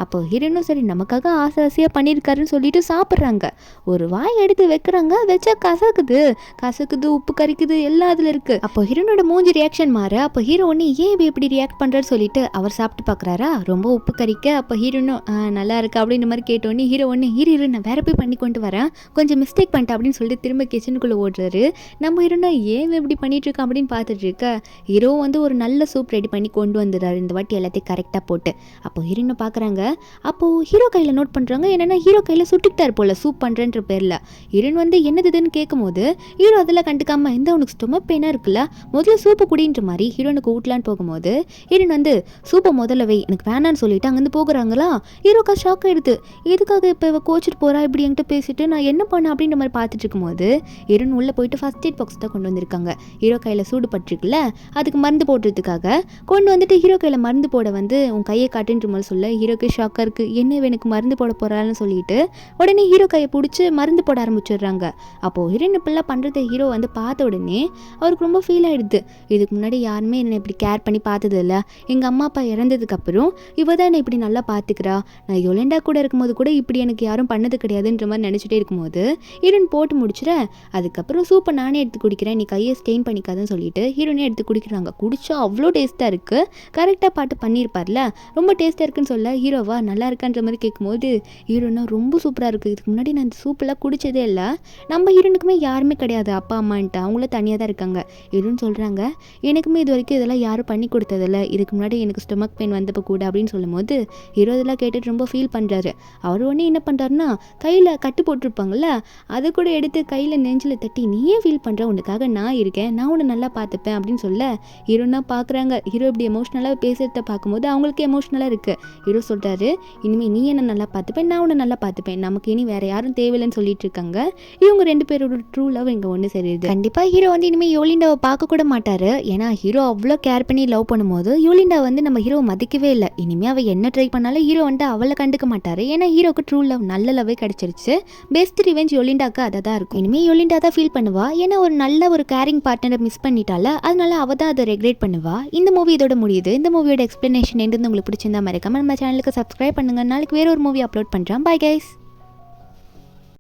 அப்போ ஹீரோனும் சரி நமக்காக ஆசை ஆசையாக பண்ணியிருக்காருன்னு சொல்லிட்டு சாப்பிட்றாங்க. ஒரு வாய் எடுத்து வைக்கிறாங்க, வச்சா கசக்குது உப்பு கறிக்குது எல்லாம் அதில் இருக்குது. அப்போ ஹீரோனோட மூஞ்சி ரியாக்ஷன் மாற அப்போ ஹீரோ ஒன்று ஏன் இப்போ எப்படி ரியாக்ட் பண்ணுறாரு சொல்லிட்டு அவர் சாப்பிட்டு பார்க்குறாரா, ரொம்ப உப்பு கறிக்க. அப்போ ஹீரோனும் நல்லா இருக்கு அப்படின்ற மாதிரி கேட்டோன்னே ஹீரோ ஒன்று இரு நான் வேற போய் பண்ணி கொண்டு வரேன், கொஞ்சம் மிஸ்டேக் பண்ணிட்டேன் அப்படின்னு சொல்லிட்டு திரும்ப கிச்சனுக்குள்ளே ஓடுறாரு. நம்ம ஹீரோனா ஏன் இப்படி பண்ணிட்டு இருக்கா அப்படின்னு பார்த்துட்டு இருக்க ஹீரோ வந்து ஒரு நல்ல சூப் ரெடி பண்ணி கொண்டு வந்துடுறாரு இந்த வாட்டி எல்லாத்தையும் கரெக்டாக போட்டு. அப்போ ஹீரோனை பார்க்குறாங்க. அப்போது ஹீரோ கையில் நோட் பண்ணுறாங்க என்னென்னா ஹீரோ கையில் சுட்டுக்கிட்டார் போல் சூப் பண்ணுறேன்ற பேரில். ஹீரோன் வந்து என்னதுன்னு கேட்கும்போது ஹீரோ அதெல்லாம் கண்டுக்காம இந்த உனக்கு ஸ்டொமக் பெயினாக இருக்குல்ல முதல்ல சூப்பு குடின்ற மாதிரி ஹீரோனுக்கு ஊட்டலான்னு போகும்போது ஹீரோன் வந்து சூப்பை முதல்ல வை எனக்கு வேணான்னு சொல்லிட்டு அங்கேருந்து போகிறாங்களா. ஹீரோக்கா ஷாக் ஆகிடுது, எதுக்காக இப்போ இவ கோச்சிட்டு போகிறா இப்படி என்கிட்ட பேசிட்டு நான் என்ன பண்ணேன் அப்படின்ற மாதிரி பார்த்துட்டு இருக்கும்போது ஹீரோன் உள்ளே போயிட்டு ஃபர்ஸ்ட் எய்ட் பாக்ஸ் தான் கொண்டு வந்திருக்காங்க. ஹீரோ கையில் சூடு பட்டிருக்குல்ல அதுக்கு மருந்து போடுறதுக்காக கொண்டு வந்துட்டு ஹீரோ கையில் மருந்து போட வந்து உன் கையை காட்டுன்ற மாதிரி சொல்ல ஹீரோக்கு ஷாக்காக இருக்குது, என்ன எனக்கு மருந்து போட போகிறான்னு சொல்லிட்டு உடனே ஹீரோ கையை பிடிச்சி மருந்து போட ஆரம்பிச்சிடுறாங்க. அப்போது ஹீரோயின் இப்பெல்லாம் பண்ணுறத ஹீரோ வந்து பார்த்த உடனே அவருக்கு ரொம்ப ஃபீல் ஆகிடுது. இதுக்கு முன்னாடி யாருமே என்னை இப்படி கேர் பண்ணி பார்த்தது இல்லை, எங்கள் அம்மா அப்பா இறந்ததுக்கப்புறம் இவ தான் என்னை இப்படி நல்லா பார்த்துக்கிறா, நான் யொலண்டா கூட இருக்கும்போது கூட இப்படி எனக்கு யாரும் பண்ணது கிடையாதுன்ற மாதிரி நினச்சிட்டே இருக்கும்போது ஹீரோயின் போட்டு முடிச்சுறேன். அதுக்கப்புறம் சூப்பை நானே எடுத்து குடிக்கிறேன், நீ கையை ஸ்டெயின் பண்ணிக்காதுன்னு சொல்லிட்டு ஹீரோனே எடுத்து குடிக்கிறாங்க. குடிச்சா அவ்வளோ டேஸ்ட்டாக இருக்குது, கரெக்டாக பாட்டு பண்ணியிருப்பார்ல ரொம்ப டேஸ்ட்டாக இருக்குன்னு சொல்ல ஹீரோவா நல்லா இருக்கான்ற மாதிரி கேட்கும்போது ஹீரோனா ரொம்ப சூப்பராக இருக்குது, இதுக்கு முன்னாடி நான் இந்த சூப்பெல்லாம் குடிச்சதே இல்லை, நம்ம ஹீரோனுக்குமே யாருமே கிடையாது அப்பா அம்மான்ட்டு அவங்கள தனியாக தான் இருக்காங்க. ஹீரோன்னு சொல்கிறாங்க எனக்குமே இது வரைக்கும் இதெல்லாம் யாரும் பண்ணி கொடுத்ததில்ல, இதுக்கு முன்னாடி எனக்கு ஸ்டொமக் பெயின் வந்தப்போ கூட அப்படின்னு சொல்லும்போது ஹீரோ இதெல்லாம் கேட்டுட்டு ரொம்ப ஃபீல் பண்ணுறாரு. அவர் ஒன்று என்ன பண்ணுறாருன்னா கையில் கட்டு போட்டிருப்பாங்கள்ல அதை கூட எடுத்து கையில் நெஞ்சில் தட்டி நீயே ஃபீல் பண்ணுற உனக்காக நான் இருக்கேன், நான் உன்னை நல்லா பார்த்துப்பேன் அப்படின்னு சொல்ல ஹீரோனா பார்க்குறாங்க. ஹீரோ இப்படி எமோஷ்னலாக பேசுகிறத பார்க்கும்போது அவங்களுக்கு எமோஷ்னலாக இருக்குது. ஹீரோ சொல்கிறாரு இனிமேல் நீ என்ன நல்லா பார்த்துப்பேன் நான் உன்னை நல்லா பார்த்துப்பேன், நமக்கு இனி வேறு யாரும் தேவையில்லைன்னு சொல்லிட்டு இருக்காங்க. இவங்க ரெண்டு பேரோட ட்ரூ லவ் இங்கே ஒன்று சரியுது. கண்டிப்பாக ஹீரோ வந்து இனிமேல் யோலிண்டாவை பார்க்க கூட மாட்டார். ஏன்னா ஹீரோ அவ்வளோ கேர் பண்ணி லவ் பண்ணும்போது யோலிண்டா வந்து நம்ம ஹீரோவை மதிக்கவே இல்லை. இனிமேல் அவள் என்ன ட்ரை பண்ணாலும் ஹீரோ வந்து அவளை கண்டுக்க மாட்டார். ஏன்னா ஹீரோக்கு ட்ரூ லவ் நல்ல லவ்வே கிடச்சிருச்சு. பெஸ்ட் ரிவெஞ்ச் யோலிண்டாக்கு அதை தான் இருக்கும். இனிமேல் யோலிண்டா தான் ஃபீல் பண்ணுவா, ஏன்னா ஒரு நல்ல ஒரு கேரிங் பார்ட்னரை மிஸ் பண்ணிட்டால, அதனால அவள் தான் அதை ரெக்ரெட் பண்ணுவா. இந்த மூவி இதோட முடியுது. இந்த மூவியோட எக்ஸ்பிளனேஷன் எந்த உங்களுக்கு பிடிச்சிருந்தா மறக்காம நம்ம சேனலுக்கு சப்ஸ்கிரைப் பண்ணுங்க. நாளைக்கு வேற ஒரு மூவி அப்லோட் பண்ணுறேன். Bye guys.